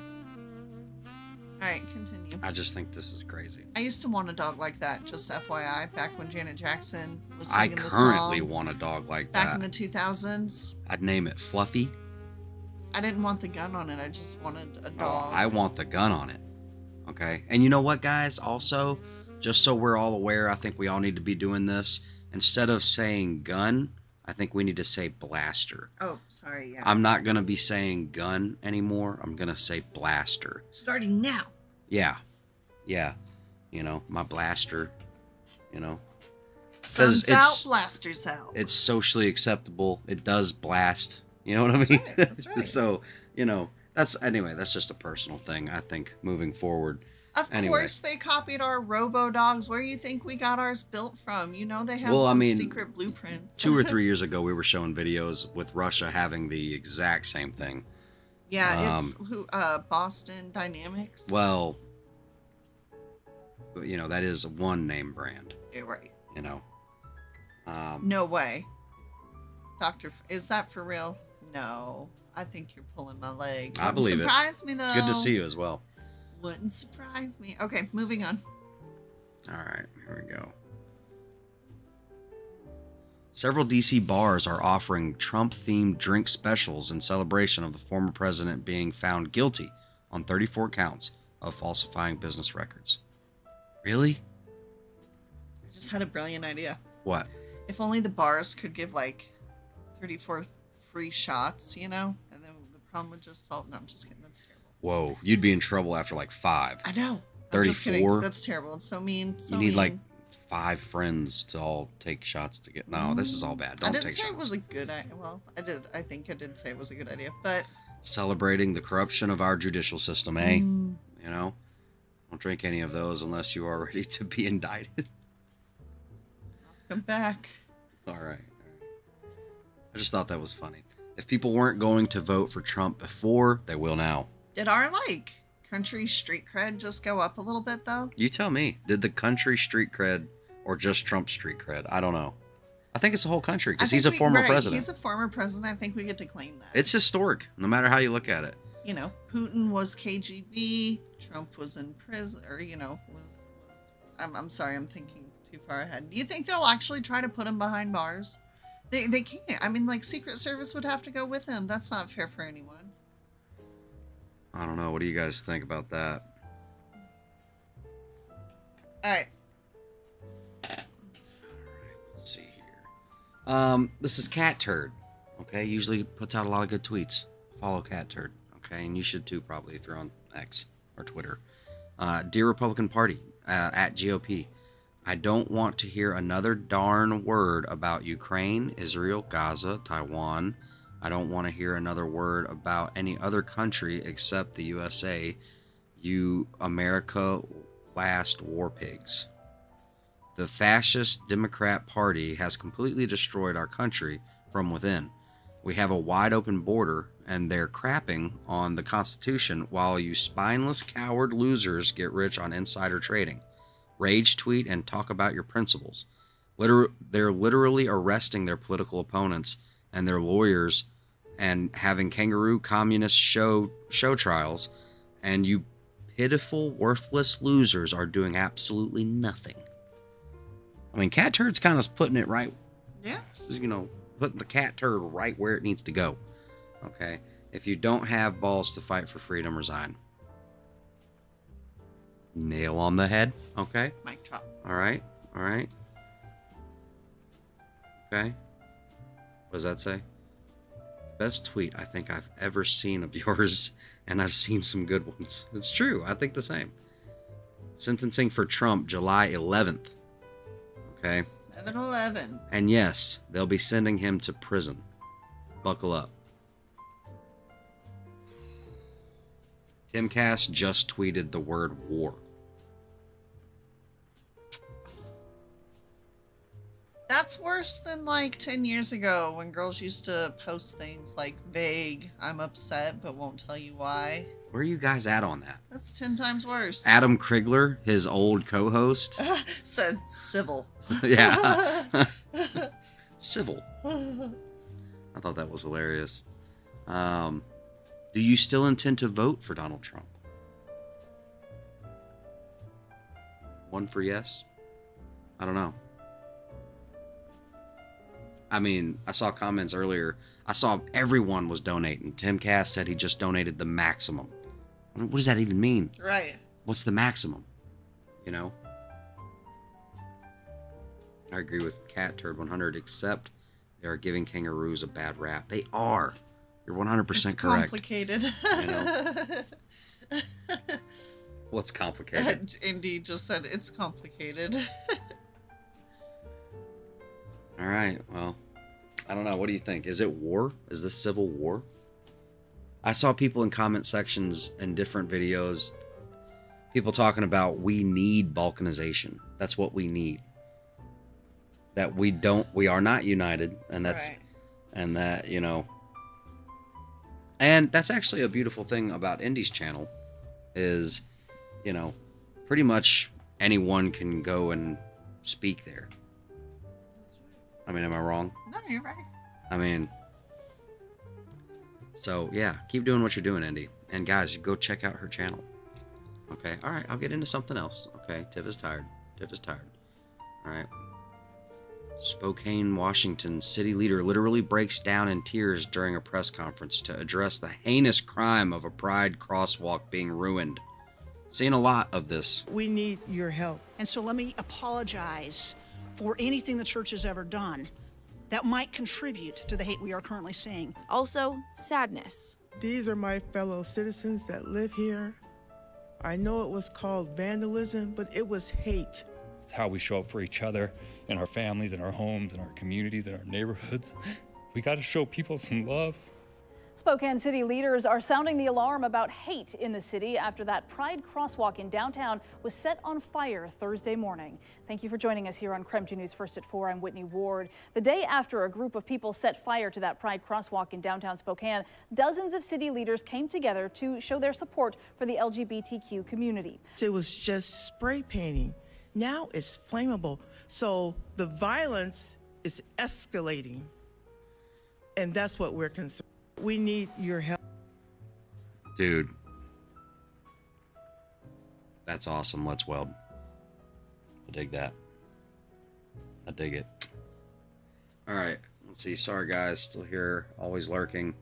All right, continue. I just think this is crazy. I used to want a dog like that, just FYI, back when Janet Jackson was I singing the currently song want a dog like back that. in the 2000s. I'd name it Fluffy. I didn't want the gun on it. I just wanted a Oh, dog. I want the gun on it. Okay. And you know what, guys? Also, just so we're all aware, I think we all need to be doing this. Instead of saying gun, I think we need to say blaster. Oh, sorry, yeah. I'm not going to be saying gun anymore. I'm going to say blaster. Starting now. Yeah. Yeah. My blaster, Sun's out, blasters out. It's socially acceptable. It does blast. You know what I mean? Right, that's right. So, that's just a personal thing, I think, moving forward. Of course, they copied our robo dogs. Where do you think we got ours built from? They have secret blueprints. 2 or 3 years ago, we were showing videos with Russia having the exact same thing. Yeah, it's Boston Dynamics. Well, that is one name brand. You're right. No way. Is that for real? No. I think you're pulling my leg. I believe it. Surprise me, though. Good to see you as well. Wouldn't surprise me. Okay, moving on. All right, here we go. Several DC bars are offering Trump-themed drink specials in celebration of the former president being found guilty on 34 counts of falsifying business records. Really? I just had a brilliant idea. What? If only the bars could give 34 free shots, and then the problem would just solve. No, I'm just kidding. That's terrible. Whoa, you'd be in trouble after 5. I know. 34? That's terrible. It's so mean. So you need mean. 5 friends to all take shots to get. No, this is all bad. Don't I didn't take say shots. it was a good idea. Well, I did. I think I did say it was a good idea, but Celebrating the corruption of our judicial system, eh? Don't drink any of those unless you are ready to be indicted. come back. All right. I just thought that was funny. If people weren't going to vote for Trump before, they will now. Did our country street cred just go up a little bit though? You tell me. Did the country street cred or just Trump street cred? I don't know. I think it's the whole country because he's a former president. He's a former president. I think we get to claim that. It's historic, no matter how you look at it. Putin was KGB. Trump was in prison, or was. I'm sorry, I'm thinking too far ahead. Do you think they'll actually try to put him behind bars? They can't. I mean, Secret Service would have to go with him. That's not fair for anyone. I don't know. What do you guys think about that? All right. Let's see here. This is Cat Turd. Okay, usually puts out a lot of good tweets. Follow Cat Turd. Okay, and you should too, probably, if you're on X or Twitter. Dear Republican Party, at GOP, I don't want to hear another darn word about Ukraine, Israel, Gaza, Taiwan. I don't want to hear another word about any other country except the USA. You America last war pigs. The fascist Democrat Party has completely destroyed our country from within. We have a wide open border, and they're crapping on the Constitution while you spineless coward losers get rich on insider trading. Rage tweet and talk about your principles. They're literally arresting their political opponents and their lawyers and having kangaroo communist show trials, and you pitiful, worthless losers are doing absolutely nothing. I mean, cat turd's kind of putting it right. Yeah. You know, putting the cat turd right where it needs to go. Okay? If you don't have balls to fight for freedom, resign. Nail on the head. Okay? Mic drop. All right. All right. Okay. What does that say? Best tweet I think I've ever seen of yours, and I've seen some good ones. It's true. I think the same. Sentencing for Trump, July 11th. Okay. 7-Eleven. And yes, they'll be sending him to prison. Buckle up. Tim Cass just tweeted the word war. That's worse than like 10 years ago when girls used to post things like vague, I'm upset but won't tell you why. Where are you guys at on that? That's 10 times worse. Adam Krigler, his old co-host. Said civil. Yeah. Civil. I thought that was hilarious. Do you still intend to vote for Donald Trump? One for yes? I don't know. I mean, I saw comments earlier. I saw everyone was donating. Tim Cass said he just donated the maximum. What does that even mean? Right. What's the maximum? You know? I agree with Cat Turd 100, except they are giving kangaroos a bad rap. They are. You're 100% it's correct. Complicated. You know? What's complicated? Indy just said it's complicated. All right. Well, I don't know. What do you think? Is it war? Is this civil war? I saw people in comment sections in different videos, people talking about we need balkanization. That's what we need. That we are not united, and that's right. And that, you know, and that's actually a beautiful thing about Indy's channel is, you know, pretty much anyone can go and speak there. I mean, am I wrong? No, you're right. I mean, so yeah, keep doing what you're doing, Indy. And guys, go check out her channel. Okay, all right, I'll get into something else. Okay, Tiff is tired. All right. Spokane, Washington city leader literally breaks down in tears during a press conference to address the heinous crime of a pride crosswalk being ruined. Seen a lot of this. We need your help. And so let me apologize for anything the church has ever done that might contribute to the hate we are currently seeing. Also, sadness. These are my fellow citizens that live here. I know it was called vandalism, but it was hate. It's how we show up for each other in our families, in our homes, in our communities, in our neighborhoods. We got to show people some love. Spokane city leaders are sounding the alarm about hate in the city after that Pride crosswalk in downtown was set on fire Thursday morning. Thank you for joining us here on KREM 2 News First at 4. I'm Whitney Ward. The day after a group of people set fire to that Pride crosswalk in downtown Spokane, dozens of city leaders came together to show their support for the LGBTQ community. It was just spray painting. Now it's flammable. So the violence is escalating. And that's what we're concerned. We need your help. Dude. That's awesome. Let's weld. I dig that. I dig it. All right. Let's see. Sorry, guys. Still here. Always lurking.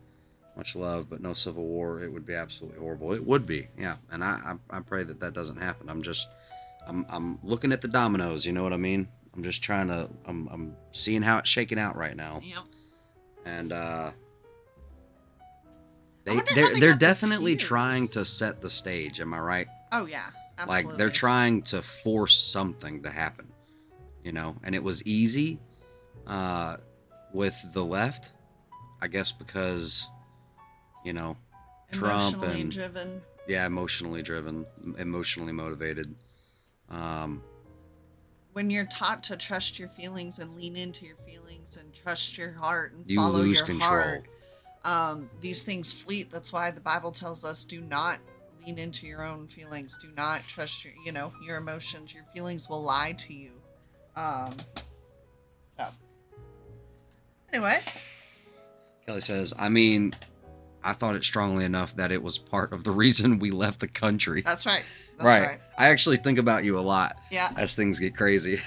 Much love, but no civil war. It would be absolutely horrible. It would be. Yeah. And I pray that that doesn't happen. I'm looking at the dominoes. You know what I mean? I'm just trying to, I'm seeing how it's shaking out right now. Yep. And, they're definitely trying to set the stage. Am I right? Oh yeah, absolutely. Like they're trying to force something to happen, you know. And it was easy with the left, I guess, because you know Trump emotionally and driven. Yeah, emotionally driven, emotionally motivated. When you're taught to trust your feelings and lean into your feelings and trust your heart and You follow lose your control. heart. These things fleet. That's why the Bible tells us do not lean into your own feelings. Do not trust your emotions. Your feelings will lie to you. So anyway, Kelly says, I mean, I thought it strongly enough that it was part of the reason we left the country. That's right. That's right. I actually think about you a lot. Yeah. As things get crazy.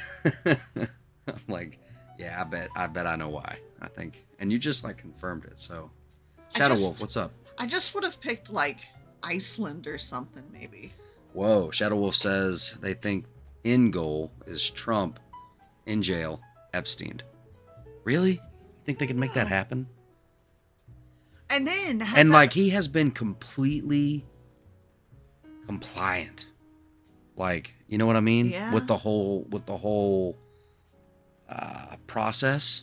I'm like, yeah, I bet I know why. I think, and you just like confirmed it. So, Shadow Wolf, what's up? I just would have picked like Iceland or something, maybe. Whoa, Shadow Wolf says they think end goal is Trump in jail, Epstein. Really? You think they can make that happen? And then he has been completely compliant. Like, you know what I mean? Yeah. With the whole process.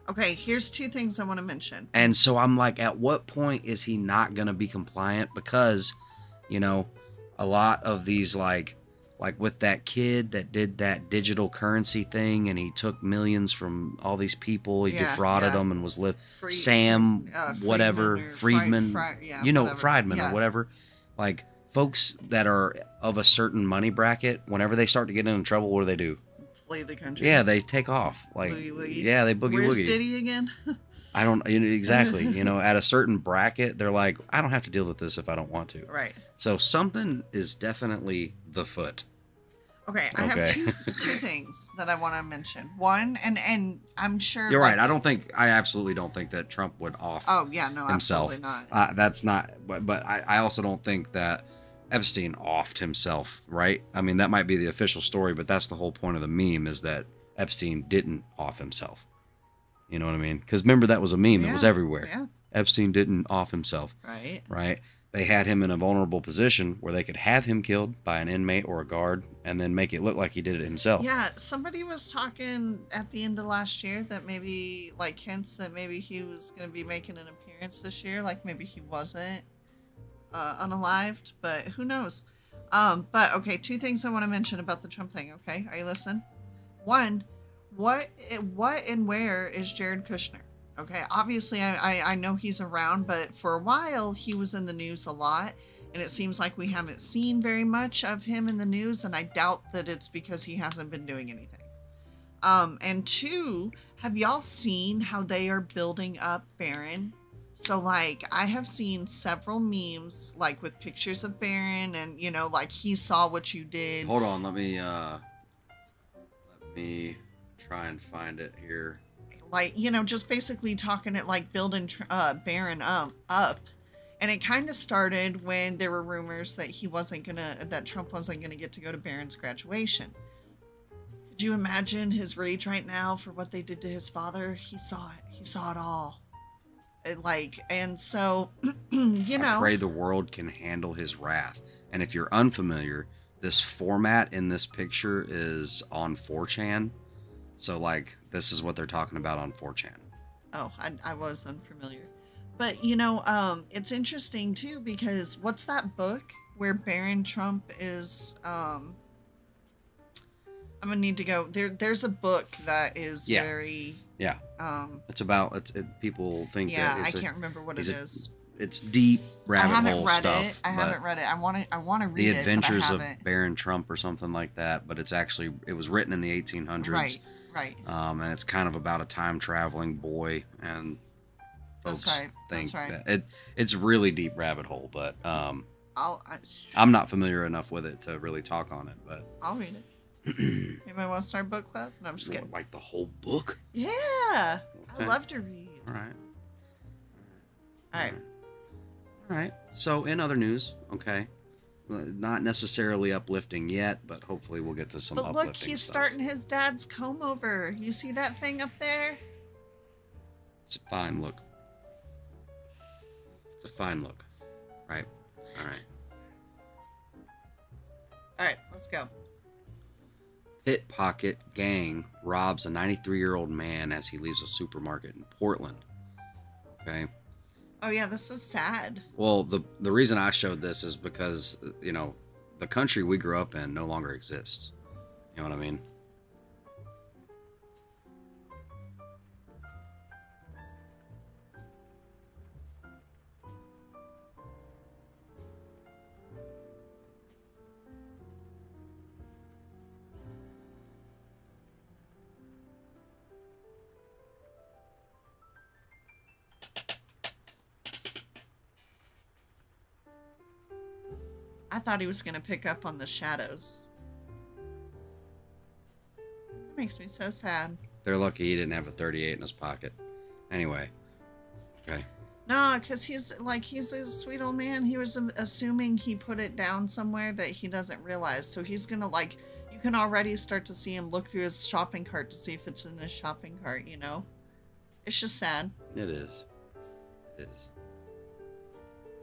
Okay, here's two things I want to mention. And so I'm like, at what point is he not going to be compliant? Because, you know, a lot of these, like with that kid that did that digital currency thing and he took millions from all these people, he defrauded them and was Friedman, you know, Friedman or whatever. Like, folks that are of a certain money bracket, whenever they start to get into trouble, what do? Flee the country. Yeah, they take off. Like, boogie woogie. Yeah, they boogie Where's woogie. Diddy again? I don't exactly. You know, at a certain bracket, they're like, I don't have to deal with this if I don't want to. Right. So something is definitely the foot. Okay, I have two things that I want to mention. One, and I'm sure you're right. I absolutely don't think that Trump would off. Oh yeah, no, himself. Absolutely not. That's not. But I also don't think that Epstein offed himself. Right. I mean, that might be the official story, but that's the whole point of the meme is that Epstein didn't off himself. You know what I mean? Because remember, that was a meme. Yeah, it was everywhere. Yeah. Epstein didn't off himself. Right. Right. They had him in a vulnerable position where they could have him killed by an inmate or a guard and then make it look like he did it himself. Yeah, somebody was talking at the end of last year that maybe, like, hints that maybe he was going to be making an appearance this year. Like, maybe he wasn't unalived, but who knows? But, okay, two things I want to mention about the Trump thing, okay? Are you listening? One, what and where is Jared Kushner? Okay, obviously I know he's around, but for a while he was in the news a lot, and it seems like we haven't seen very much of him in the news, and I doubt that it's because he hasn't been doing anything. And two, have y'all seen how they are building up Barron? So, like, I have seen several memes, like, with pictures of Barron, and, you know, like, he saw what you did. Hold on, let me try and find it here. Like, you know, just basically talking it like building Barron up. And it kind of started when there were rumors that that Trump wasn't gonna get to go to Barron's graduation. Could you imagine his rage right now for what they did to his father? He saw it all. And so, you know. I pray the world can handle his wrath. And if you're unfamiliar, this format in this picture is on 4chan. So, like, this is what they're talking about on 4chan. Oh, I was unfamiliar. But, you know, it's interesting, too, because what's that book where Barron Trump is... I'm going to need to go... There's a book that is very... Yeah. It's about... people think that I can't remember what it is. It's deep rabbit hole stuff. I haven't read it. I want to read it. The Adventures of Barron Trump or something like that. But it's actually... It was written in the 1800s. Right. And it's kind of about a time traveling boy, and folks think that it's really deep rabbit hole. But I'm not familiar enough with it to really talk on it. But I'll read it. Anybody want to start book club? No, I'm just kidding. Like the whole book? Yeah, okay. I love to read. All right. So in other news, okay. Not necessarily uplifting yet, but hopefully we'll get to some uplifting stuff. But look, he's starting his dad's comb over. You see that thing up there? It's a fine look. Right? All right, let's go. Pickpocket gang robs a 93-year-old man as he leaves a supermarket in Portland. Okay. Oh yeah, this is sad. Well, the reason I showed this is because, you know, the country we grew up in no longer exists. You know what I mean? I thought he was going to pick up on the shadows. Makes me so sad. They're lucky he didn't have a 38 in his pocket. Anyway. Okay. No, because he's a sweet old man. He was assuming he put it down somewhere that he doesn't realize. So he's going to you can already start to see him look through his shopping cart to see if it's in his shopping cart, you know? It's just sad. It is. It is.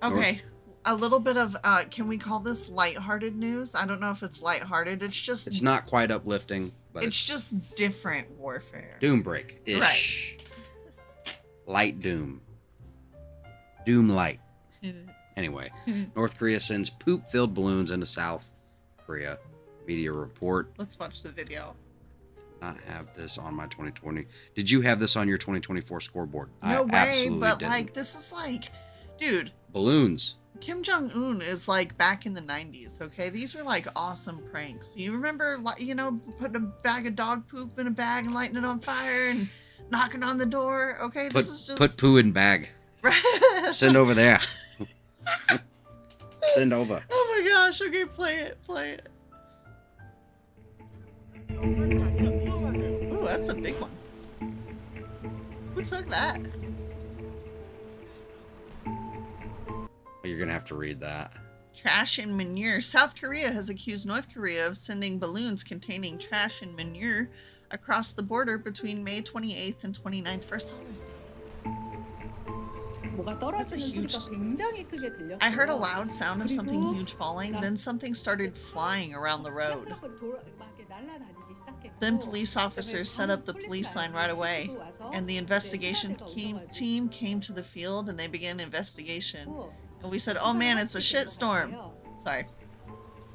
Okay. A little bit of, can we call this lighthearted news? I don't know if it's lighthearted. It's not quite uplifting, but it's just different warfare. Doom break-ish. Right. Light doom. Doom light. Anyway, North Korea sends poop-filled balloons into South Korea. Media report. Let's watch the video. Not have this on my 2020. Did you have this on your 2024 scoreboard? No way, absolutely but didn't. this is dude. Balloons. Kim Jong-un is back in the 90s, okay? These were awesome pranks. You remember, putting a bag of dog poop in a bag and lighting it on fire and knocking on the door? Okay, this is just... Put poo in bag. Send over there. Send over. Oh my gosh, okay, play it. Ooh, that's a big one. Who took that? You're gonna have to read that. Trash and manure. South Korea has accused North Korea of sending balloons containing trash and manure across the border between May 28th and 29th for a solid day. That's a huge... I heard a loud sound of something huge falling, then something started flying around the road. Then police officers set up the police line right away, and the investigation team came to the field and they began investigation. And we said, oh man, it's a shitstorm. Sorry.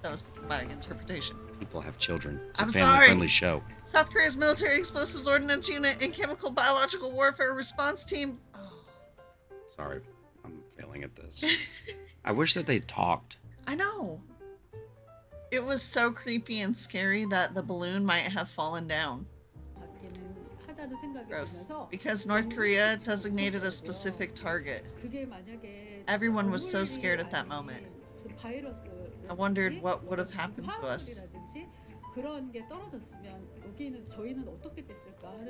That was my interpretation. People have children. It's a I'm family-friendly show. South Korea's military explosives ordnance unit and chemical biological warfare response team. Oh. Sorry, I'm failing at this. I wish that they talked. I know. It was so creepy and scary that the balloon might have fallen down. Gross. Because North Korea designated a specific target. Everyone was so scared at that moment. I wondered what would have happened to us.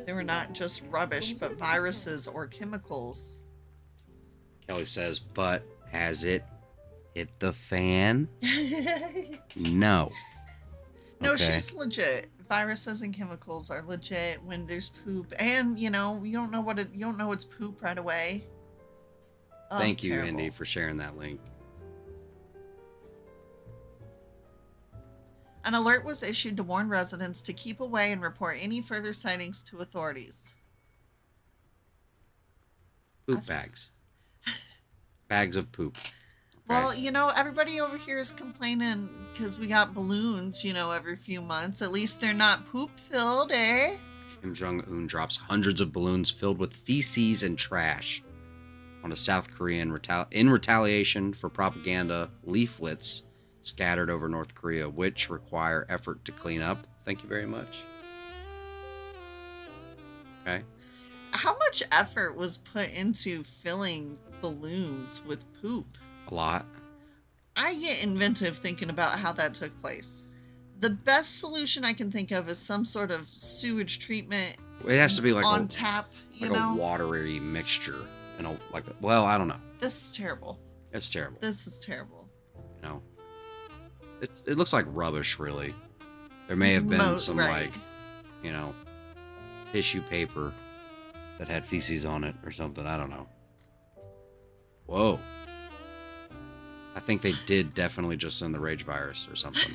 They were not just rubbish, but viruses or chemicals. Kelly says, but has it hit the fan? No. No, Okay. she's legit. Viruses and chemicals are legit when there's poop, and you don't know it's poop right away. Oh, Thank you, terrible. Indy, for sharing that link. An alert was issued to warn residents to keep away and report any further sightings to authorities. Poop bags. Bags of poop. Well, everybody over here is complaining because we got balloons, every few months. At least they're not poop-filled, eh? Kim Jong-un drops hundreds of balloons filled with feces and trash on a South Korean in retaliation for propaganda leaflets scattered over North Korea, which require effort to clean up. Thank you very much. Okay. How much effort was put into filling balloons with poop? A lot. I get inventive thinking about how that took place. The best solution I can think of is some sort of sewage treatment. It has to be like on tap, a watery mixture, well, I don't know. This is terrible. It's terrible. This is terrible. It looks like rubbish, really. There may have been some tissue paper that had feces on it or something. I don't know. Whoa. I think they did definitely just send the rage virus or something.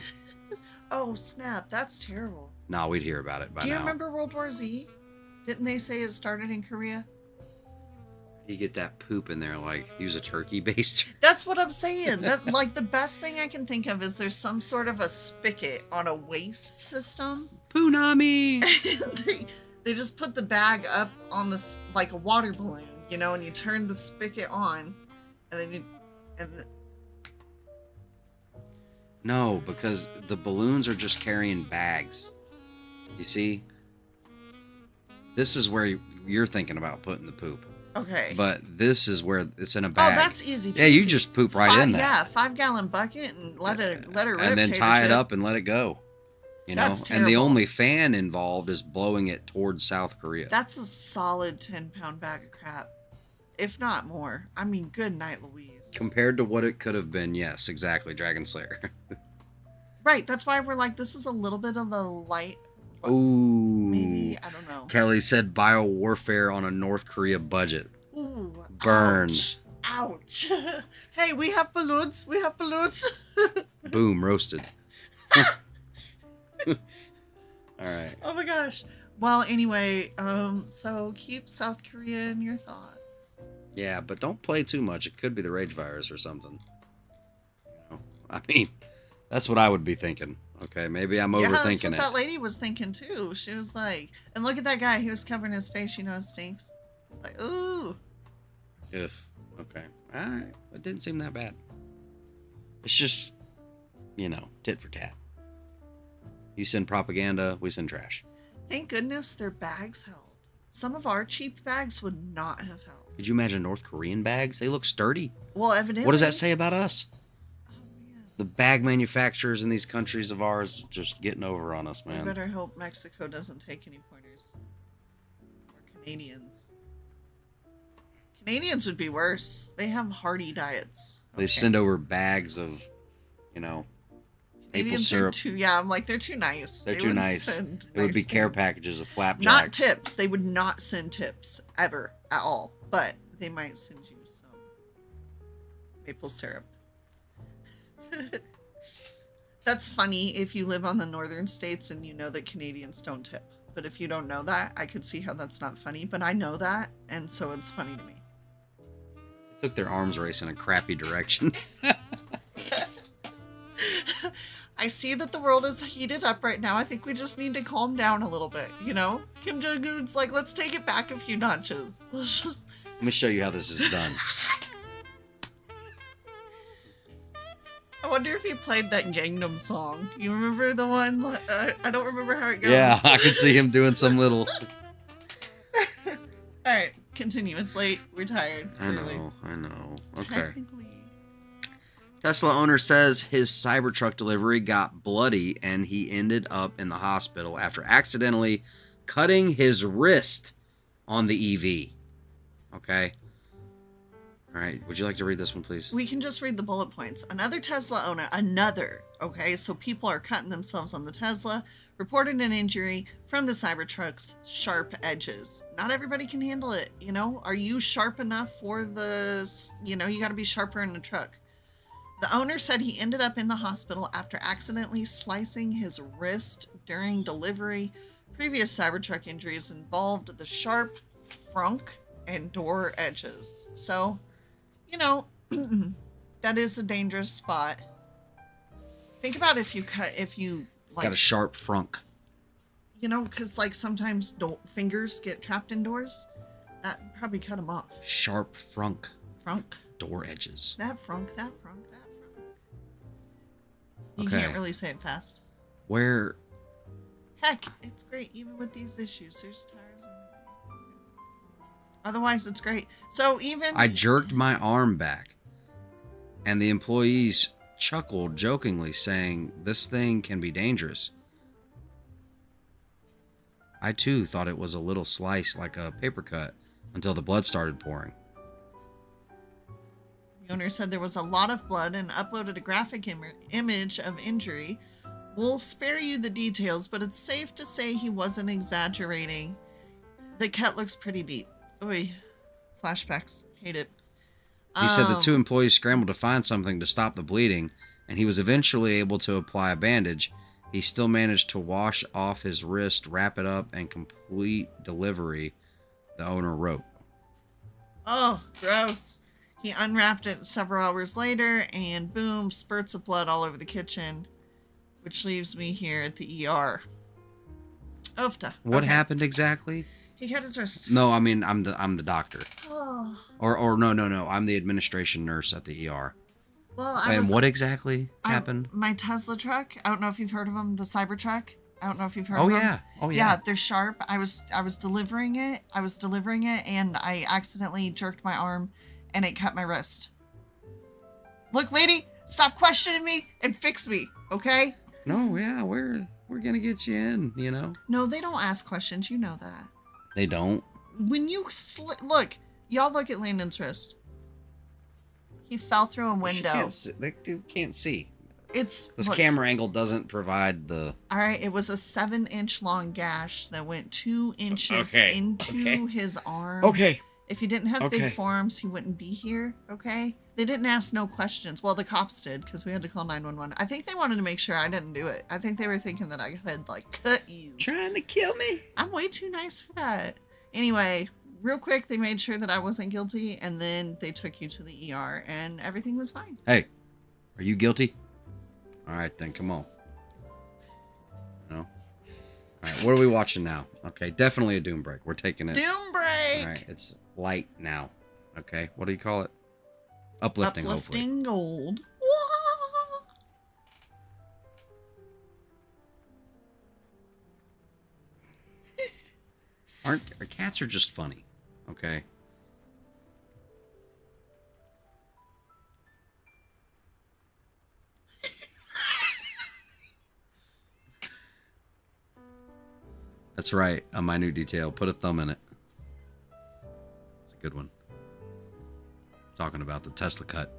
Oh, snap. That's terrible. Nah, we'd hear about it by now. Do you remember World War Z? Didn't they say it started in Korea? You get that poop in there, use a turkey baster. That's what I'm saying. The best thing I can think of is there's some sort of a spigot on a waste system. Poonami! They just put the bag up on this, like a water balloon, and you turn the spigot on, and then No, because the balloons are just carrying bags. You see? This is where you're thinking about putting the poop. Okay. But this is where it's in a bag. Oh, that's easy. Yeah, you peasy. just poop right in there. Yeah, 5-gallon bucket and let her rip. And then tater tie it chip. up and let it go. You know, That's and the terrible. only fan involved is blowing it towards South Korea. That's a solid 10-pound bag of crap, if not more. I mean, good night, Louise. Compared to what it could have been, yes, exactly, Dragon Slayer. Right, that's why we're like, this is a little bit of the light. Ooh. Maybe, I don't know. Kelly said biowarfare on a North Korea budget. Ooh, Burn. Ouch. Hey, we have balloons. We have balloons. Boom, roasted. All right. Oh my gosh. Well, anyway, so keep South Korea in your thoughts. Yeah, but don't play too much. It could be the rage virus or something. You know? I mean, that's what I would be thinking. Okay, maybe I'm Yeah, that's overthinking what it. that lady was thinking too. She was like, and look at that guy. He was covering his face. You know, it stinks. Like, ooh. If okay, all right, it didn't seem that bad. It's just, you know, tit for tat. You send propaganda, we send trash. Thank goodness their bags held. Some of our cheap bags would not have held. Could you imagine North Korean bags? They look sturdy. Well, evidently. What does that say about us? The bag manufacturers in these countries of ours just getting over on us, We man. better hope Mexico doesn't take any pointers. Or Canadians. Canadians would be worse. They have hearty diets. They send over bags of, you know, maple Canadians syrup. are too, yeah, I'm like, they're too nice. They're They too would nice. send It would be nice care things. packages of flapjacks. Not tips. They would not send tips ever at all. But they might send you some maple syrup. That's funny if you live on the northern states and you know that Canadians don't tip. But if you don't know that, I could see how that's not funny. But I know that, and so it's funny to me. They took their arms race in a crappy direction. I see that the world is heated up right now. I think we just need to calm down a little bit, you know? Kim Jong-un's like, let's take it back a few notches. Let's just... Let me show you how this is done. I wonder if he played that Gangnam song. You remember the one? I don't remember how it goes. Yeah, I could see him doing some little... All right, continue. It's late. We're tired. I Clearly. know. Okay. Technically. Tesla owner says his Cybertruck delivery got bloody and he ended up in the hospital after accidentally cutting his wrist on the EV. Okay. All right. Would you like to read this one, please? We can just read the bullet points. Another Tesla owner, okay, so people are cutting themselves on the Tesla, reported an injury from the Cybertruck's sharp edges. Not everybody can handle it, you know? Are you sharp enough for the, you got to be sharper in the truck. The owner said he ended up in the hospital after accidentally slicing his wrist during delivery. Previous Cybertruck injuries involved the sharp frunk and door edges. So, that is a dangerous spot. Think about if you It's got a sharp frunk. because like sometimes fingers get trapped in doors. That probably cut them off. Sharp frunk. Frunk. Door edges. That frunk. You Okay. can't really say it fast. Where... Heck, it's great even with these issues. There's tires. Otherwise, it's great. So even I jerked my arm back, and the employees chuckled jokingly, saying, "This thing can be dangerous." I too thought it was a little slice like a paper cut until the blood started pouring. The owner said there was a lot of blood and uploaded a graphic image of injury. We'll spare you the details, but it's safe to say he wasn't exaggerating. The cut looks pretty deep. Oy. Flashbacks. Hate it. He said the two employees scrambled to find something to stop the bleeding, and he was eventually able to apply a bandage. He still managed to wash off his wrist, wrap it up, and complete delivery, the owner wrote. Oh, gross. He unwrapped it several hours later, and boom, spurts of blood all over the kitchen, which leaves me here at the ER. Oofta. What Okay. happened exactly? He cut his wrist. No, I mean I'm the doctor. Oh. Or no. I'm the administration nurse at the ER. Well, And what exactly happened? My Tesla truck, I don't know if you've heard of them, the Cybertruck. I don't know if you've heard Oh of them. yeah. Oh yeah. Yeah, they're sharp. I was delivering it. And I accidentally jerked my arm and it cut my wrist. Look, lady, stop questioning me and fix me, okay? No, yeah, we're gonna get you in, you know. No, they don't ask questions. You know that. They don't. When you look, y'all look at Landon's wrist. He fell through a window. They can't see. It's This look, camera angle doesn't provide the. All right, it was a 7-inch long gash that went 2 inches Okay, into his arm. Okay. If he didn't have Okay. big forearms, he wouldn't be here. Okay. They didn't ask no questions. Well, the cops did because we had to call 911. I think they wanted to make sure I didn't do it. I think they were thinking that I had like cut you. Trying to kill me. I'm way too nice for that. Anyway, real quick, they made sure that I wasn't guilty, and then they took you to the ER, and everything was fine. Hey, are you guilty? All right, then come on. No. All right, what are we watching now? Okay, definitely a Doom break. We're taking it. Doom break. All right, it's light now. Okay, what do you call it? Uplifting, hopefully. Uplifting gold. Our cats are just funny. Okay. That's right. A minute detail. Put a thumb in it. It's a good one. Talking about the Tesla cut.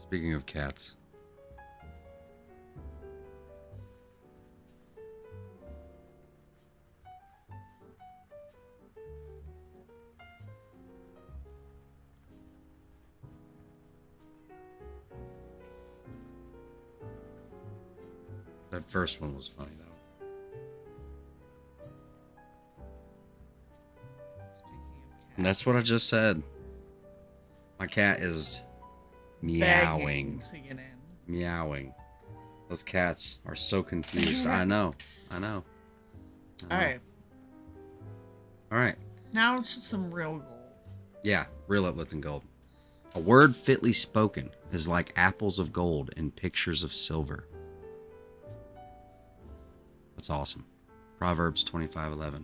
Speaking of cats. That first one was funny, though. And that's what I just said. My cat is meowing. Begging to get in. Meowing. Those cats are so confused. I know. All right. All right. Now to some real gold. Yeah, real uplifting gold. A word fitly spoken is like apples of gold in pictures of silver. That's awesome. Proverbs 25:11.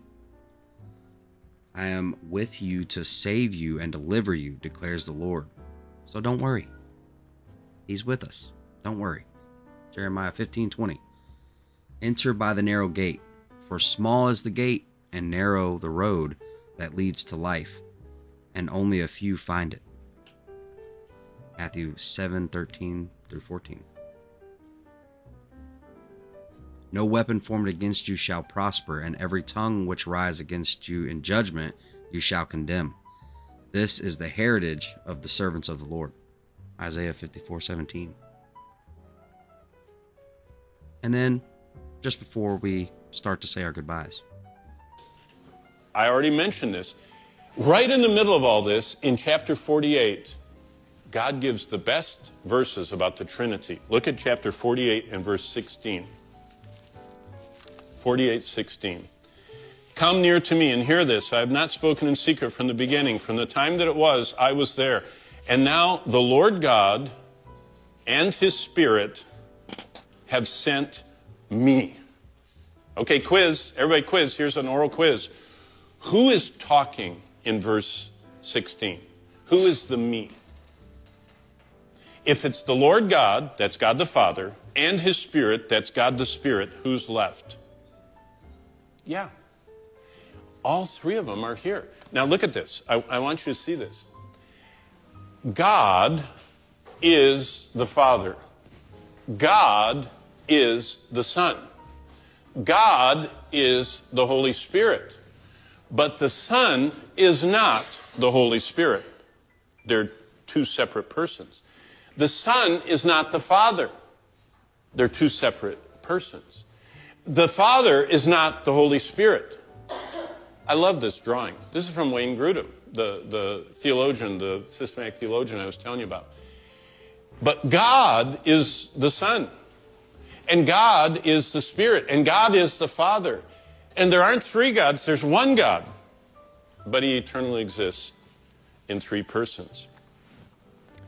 I am with you to save you and deliver you, declares the Lord. So don't worry. He's with us. Don't worry. Jeremiah 15:20. Enter by the narrow gate, for small is the gate and narrow the road that leads to life, and only a few find it. Matthew 7:13-14. No weapon formed against you shall prosper, and every tongue which rise against you in judgment you shall condemn. This is the heritage of the servants of the Lord. Isaiah 54:17. And then, just before we start to say our goodbyes. I already mentioned this. Right in the middle of all this, in chapter 48, God gives the best verses about the Trinity. Look at chapter 48 and verse 16. 48:16. Come near to me and hear this. I have not spoken in secret from the beginning. From the time that it was, I was there. And now the Lord God and his Spirit have sent me. Okay, quiz. Everybody quiz. Here's an oral quiz. Who is talking in verse 16? Who is the me? If it's the Lord God, that's God the Father, and his Spirit, that's God the Spirit, who's left? Yeah. All three of them are here. Now look at this. I want you to see this. God is the Father. God is the Son. God is the Holy Spirit. But the Son is not the Holy Spirit. They're two separate persons. The Son is not the Father. They're two separate persons. The Father is not the Holy Spirit. I love this drawing. This is from Wayne Grudem, the theologian, the systematic theologian I was telling you about. But God is the Son. And God is the Spirit. And God is the Father. And there aren't three gods, there's one God. But he eternally exists in three persons.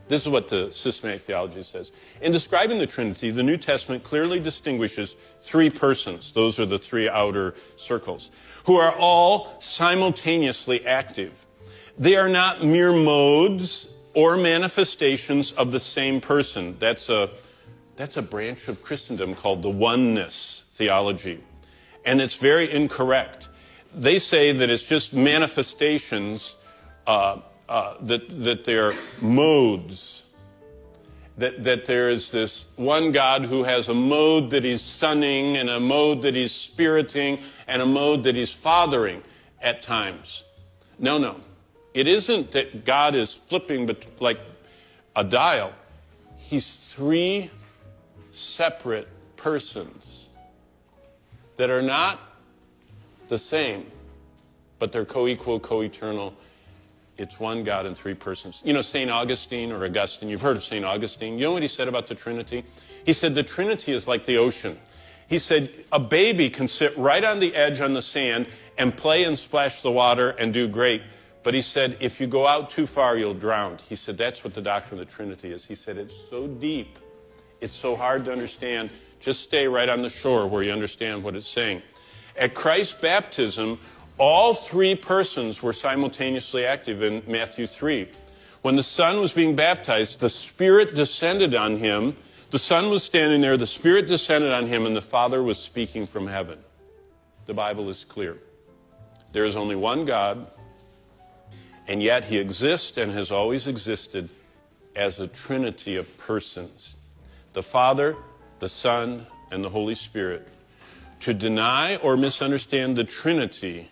This is what the systematic theology says. In describing the Trinity, the New Testament clearly distinguishes three persons. Those are the three outer circles, who are all simultaneously active. They are not mere modes or manifestations of the same person. That's a branch of Christendom called the oneness theology. And it's very incorrect. They say that it's just manifestations, that they're modes. That there is this one God who has a mode that he's sonning, and a mode that he's spiriting, and a mode that he's fathering at times. No. It isn't that God is flipping like a dial. He's three separate persons that are not the same, but they're co-equal, co-eternal. It's one God in three persons. You know, St. Augustine or Augustine, you've heard of St. Augustine. You know what he said about the Trinity? He said the Trinity is like the ocean. He said a baby can sit right on the edge on the sand and play and splash the water and do great. But he said, if you go out too far, you'll drown. He said, that's what the doctrine of the Trinity is. He said, it's so deep, it's so hard to understand. Just stay right on the shore where you understand what it's saying. At Christ's baptism, all three persons were simultaneously active in Matthew 3. When the Son was being baptized, the Spirit descended on him. The Son was standing there, the Spirit descended on him, and the Father was speaking from heaven. The Bible is clear. There is only one God, and yet he exists and has always existed as a trinity of persons. The Father, the Son, and the Holy Spirit. To deny or misunderstand the Trinity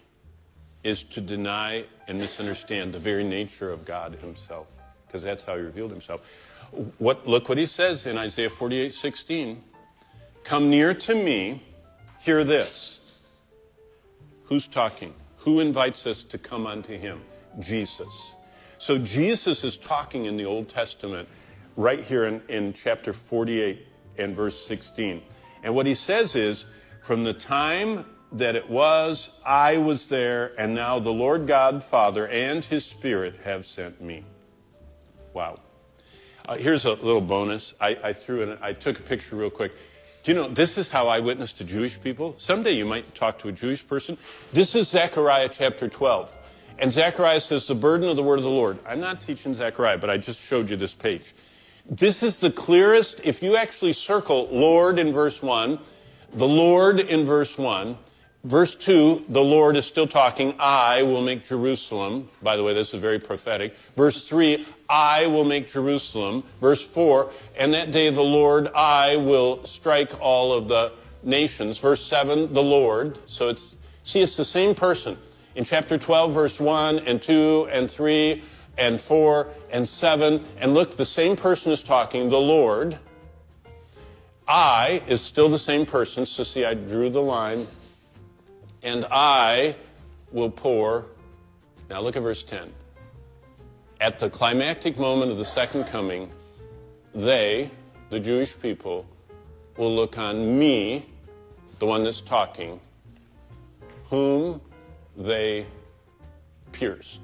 is to deny and misunderstand the very nature of God himself, because that's how he revealed himself. Look what he says in Isaiah 48:16. Come near to me, hear this. Who's talking? Who invites us to come unto him? Jesus. So Jesus is talking in the Old Testament right here in chapter 48 and verse 16. And what he says is, from the time that it was, I was there, and now the Lord God, Father, and his Spirit have sent me. Wow. Here's a little bonus. I took a picture real quick. Do you know, this is how I witness to Jewish people. Someday you might talk to a Jewish person. This is Zechariah chapter 12. And Zechariah says, the burden of the word of the Lord. I'm not teaching Zechariah, but I just showed you this page. This is the clearest. If you actually circle Lord in verse 1, the Lord in verse 1, verse 2, the Lord is still talking, I will make Jerusalem. By the way, this is very prophetic. Verse 3, I will make Jerusalem. Verse 4, and that day the Lord, I will strike all of the nations. Verse 7, the Lord. So it's the same person. In chapter 12, verse 1 and 2 and 3 and 4 and 7. And look, the same person is talking, the Lord. I is still the same person. So see, I drew the line. And I will pour. Now look at verse 10. At the climactic moment of the second coming, they, the Jewish people, will look on me, the one that's talking, whom they pierced.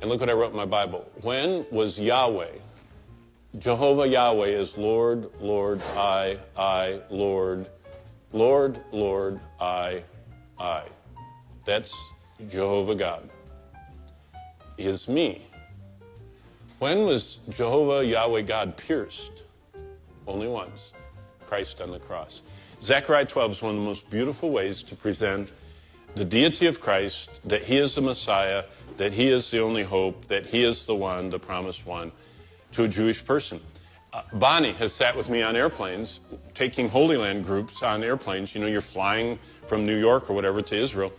And look what I wrote in my Bible. When was Yahweh? Jehovah Yahweh is Lord, Lord, I, Lord, Lord, Lord, I. That's Jehovah God. Is me. When was Jehovah Yahweh God pierced? Only once. Christ on the cross. Zechariah 12 is one of the most beautiful ways to present the deity of Christ, that he is the Messiah, that he is the only hope, that he is the one, the promised one, to a Jewish person. Bonnie has sat with me on airplanes, taking Holy Land groups on airplanes. You know, you're flying from New York or whatever to Israel,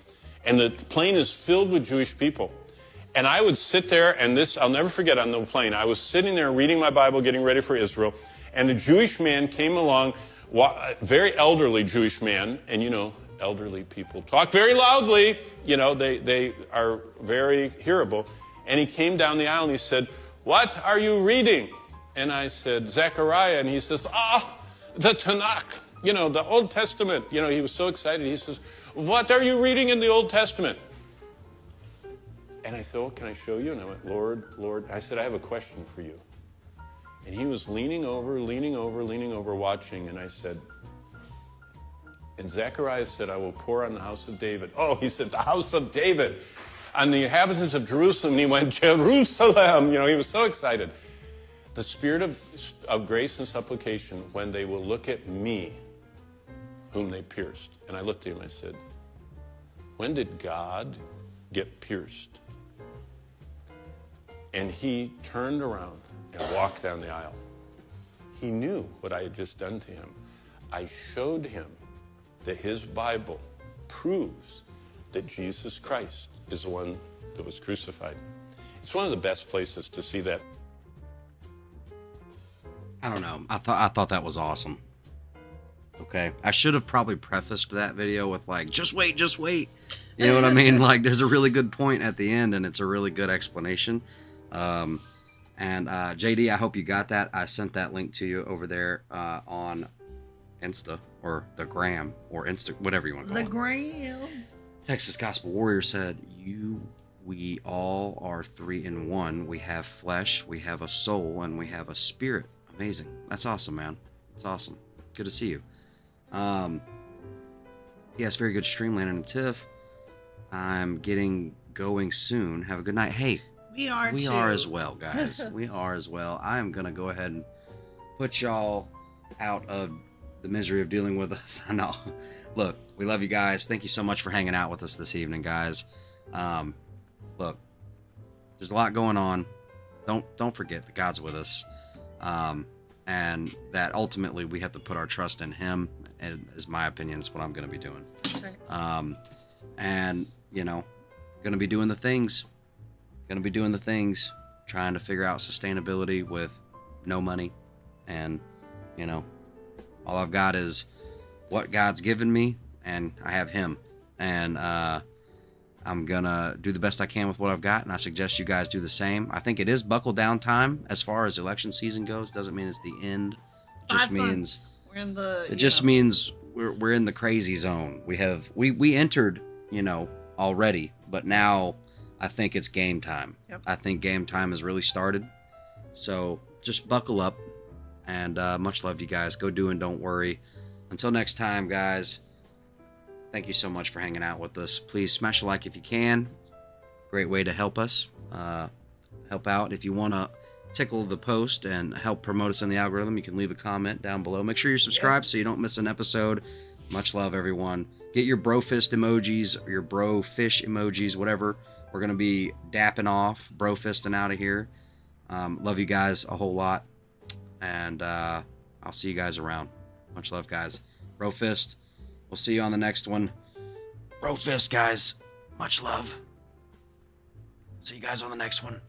and the plane is filled with Jewish people. And I would sit there, and this, I'll never forget on the plane, I was sitting there reading my Bible, getting ready for Israel, and a Jewish man came along, very elderly Jewish man, and you know, elderly people talk very loudly, you know, they are very hearable. And he came down the aisle and he said, what are you reading? And I said, Zechariah. And he says, the Tanakh. the Old Testament. He was so excited. He says, what are you reading in the Old Testament? And I said, oh, can I show you? And I went, Lord. I said, I have a question for you. And he was leaning over, watching. And I said, and Zechariah said, I will pour on the house of David. Oh, he said, the house of David. On the inhabitants of Jerusalem. And he went, Jerusalem. He was so excited. The spirit of grace and supplication, when they will look at me, whom they pierced. And I looked at him, I said, when did God get pierced? And he turned around and walked down the aisle. He knew what I had just done to him. I showed him that his Bible proves that Jesus Christ is the one that was crucified. It's one of the best places to see that. I don't know. I thought that was awesome. Okay. I should have probably prefaced that video with like, just wait. You know what I mean? Like, there's a really good point at the end, and it's a really good explanation. And JD, I hope you got that. I sent that link to you over there on Insta or the Gram or Insta, whatever you want to call it. The Gram. Texas Gospel Warrior said, we all are 3 in 1. We have flesh, we have a soul, and we have a spirit. Amazing. That's awesome, man. It's awesome. Good to see you. Yes, very good stream, Landon and Tiff. I'm getting going soon. Have a good night. Hey, we are as well, guys. We are as well. I am going to go ahead and put y'all out of the misery of dealing with us. I know. Look, we love you guys. Thank you so much for hanging out with us this evening, guys. Look, there's a lot going on. Don't forget that God's with us. And that ultimately we have to put our trust in him, and is my opinion, is what I'm going to be doing. That's right. And, going to be doing the things, trying to figure out sustainability with no money. And, all I've got is what God's given me, and I have him. And, I'm going to do the best I can with what I've got, and I suggest you guys do the same. I think it is buckle down time as far as election season goes. Doesn't mean it's the end. It just means we're in the. It just means we're in the crazy zone. We entered, already, but now I think it's game time. Yep. I think game time has really started. So just buckle up, and much love, you guys. Go do and don't worry. Until next time, guys. Thank you so much for hanging out with us. Please smash a like if you can. Great way to help us. Help out. If you want to tickle the post and help promote us in the algorithm, you can leave a comment down below. Make sure you're subscribed so you don't miss an episode. Much love, everyone. Get your bro fist emojis, or your bro fish emojis, whatever. We're going to be dapping off, bro fisting out of here. Love you guys a whole lot. And I'll see you guys around. Much love, guys. Bro fist. We'll see you on the next one. Bro fist, guys. Much love. See you guys on the next one.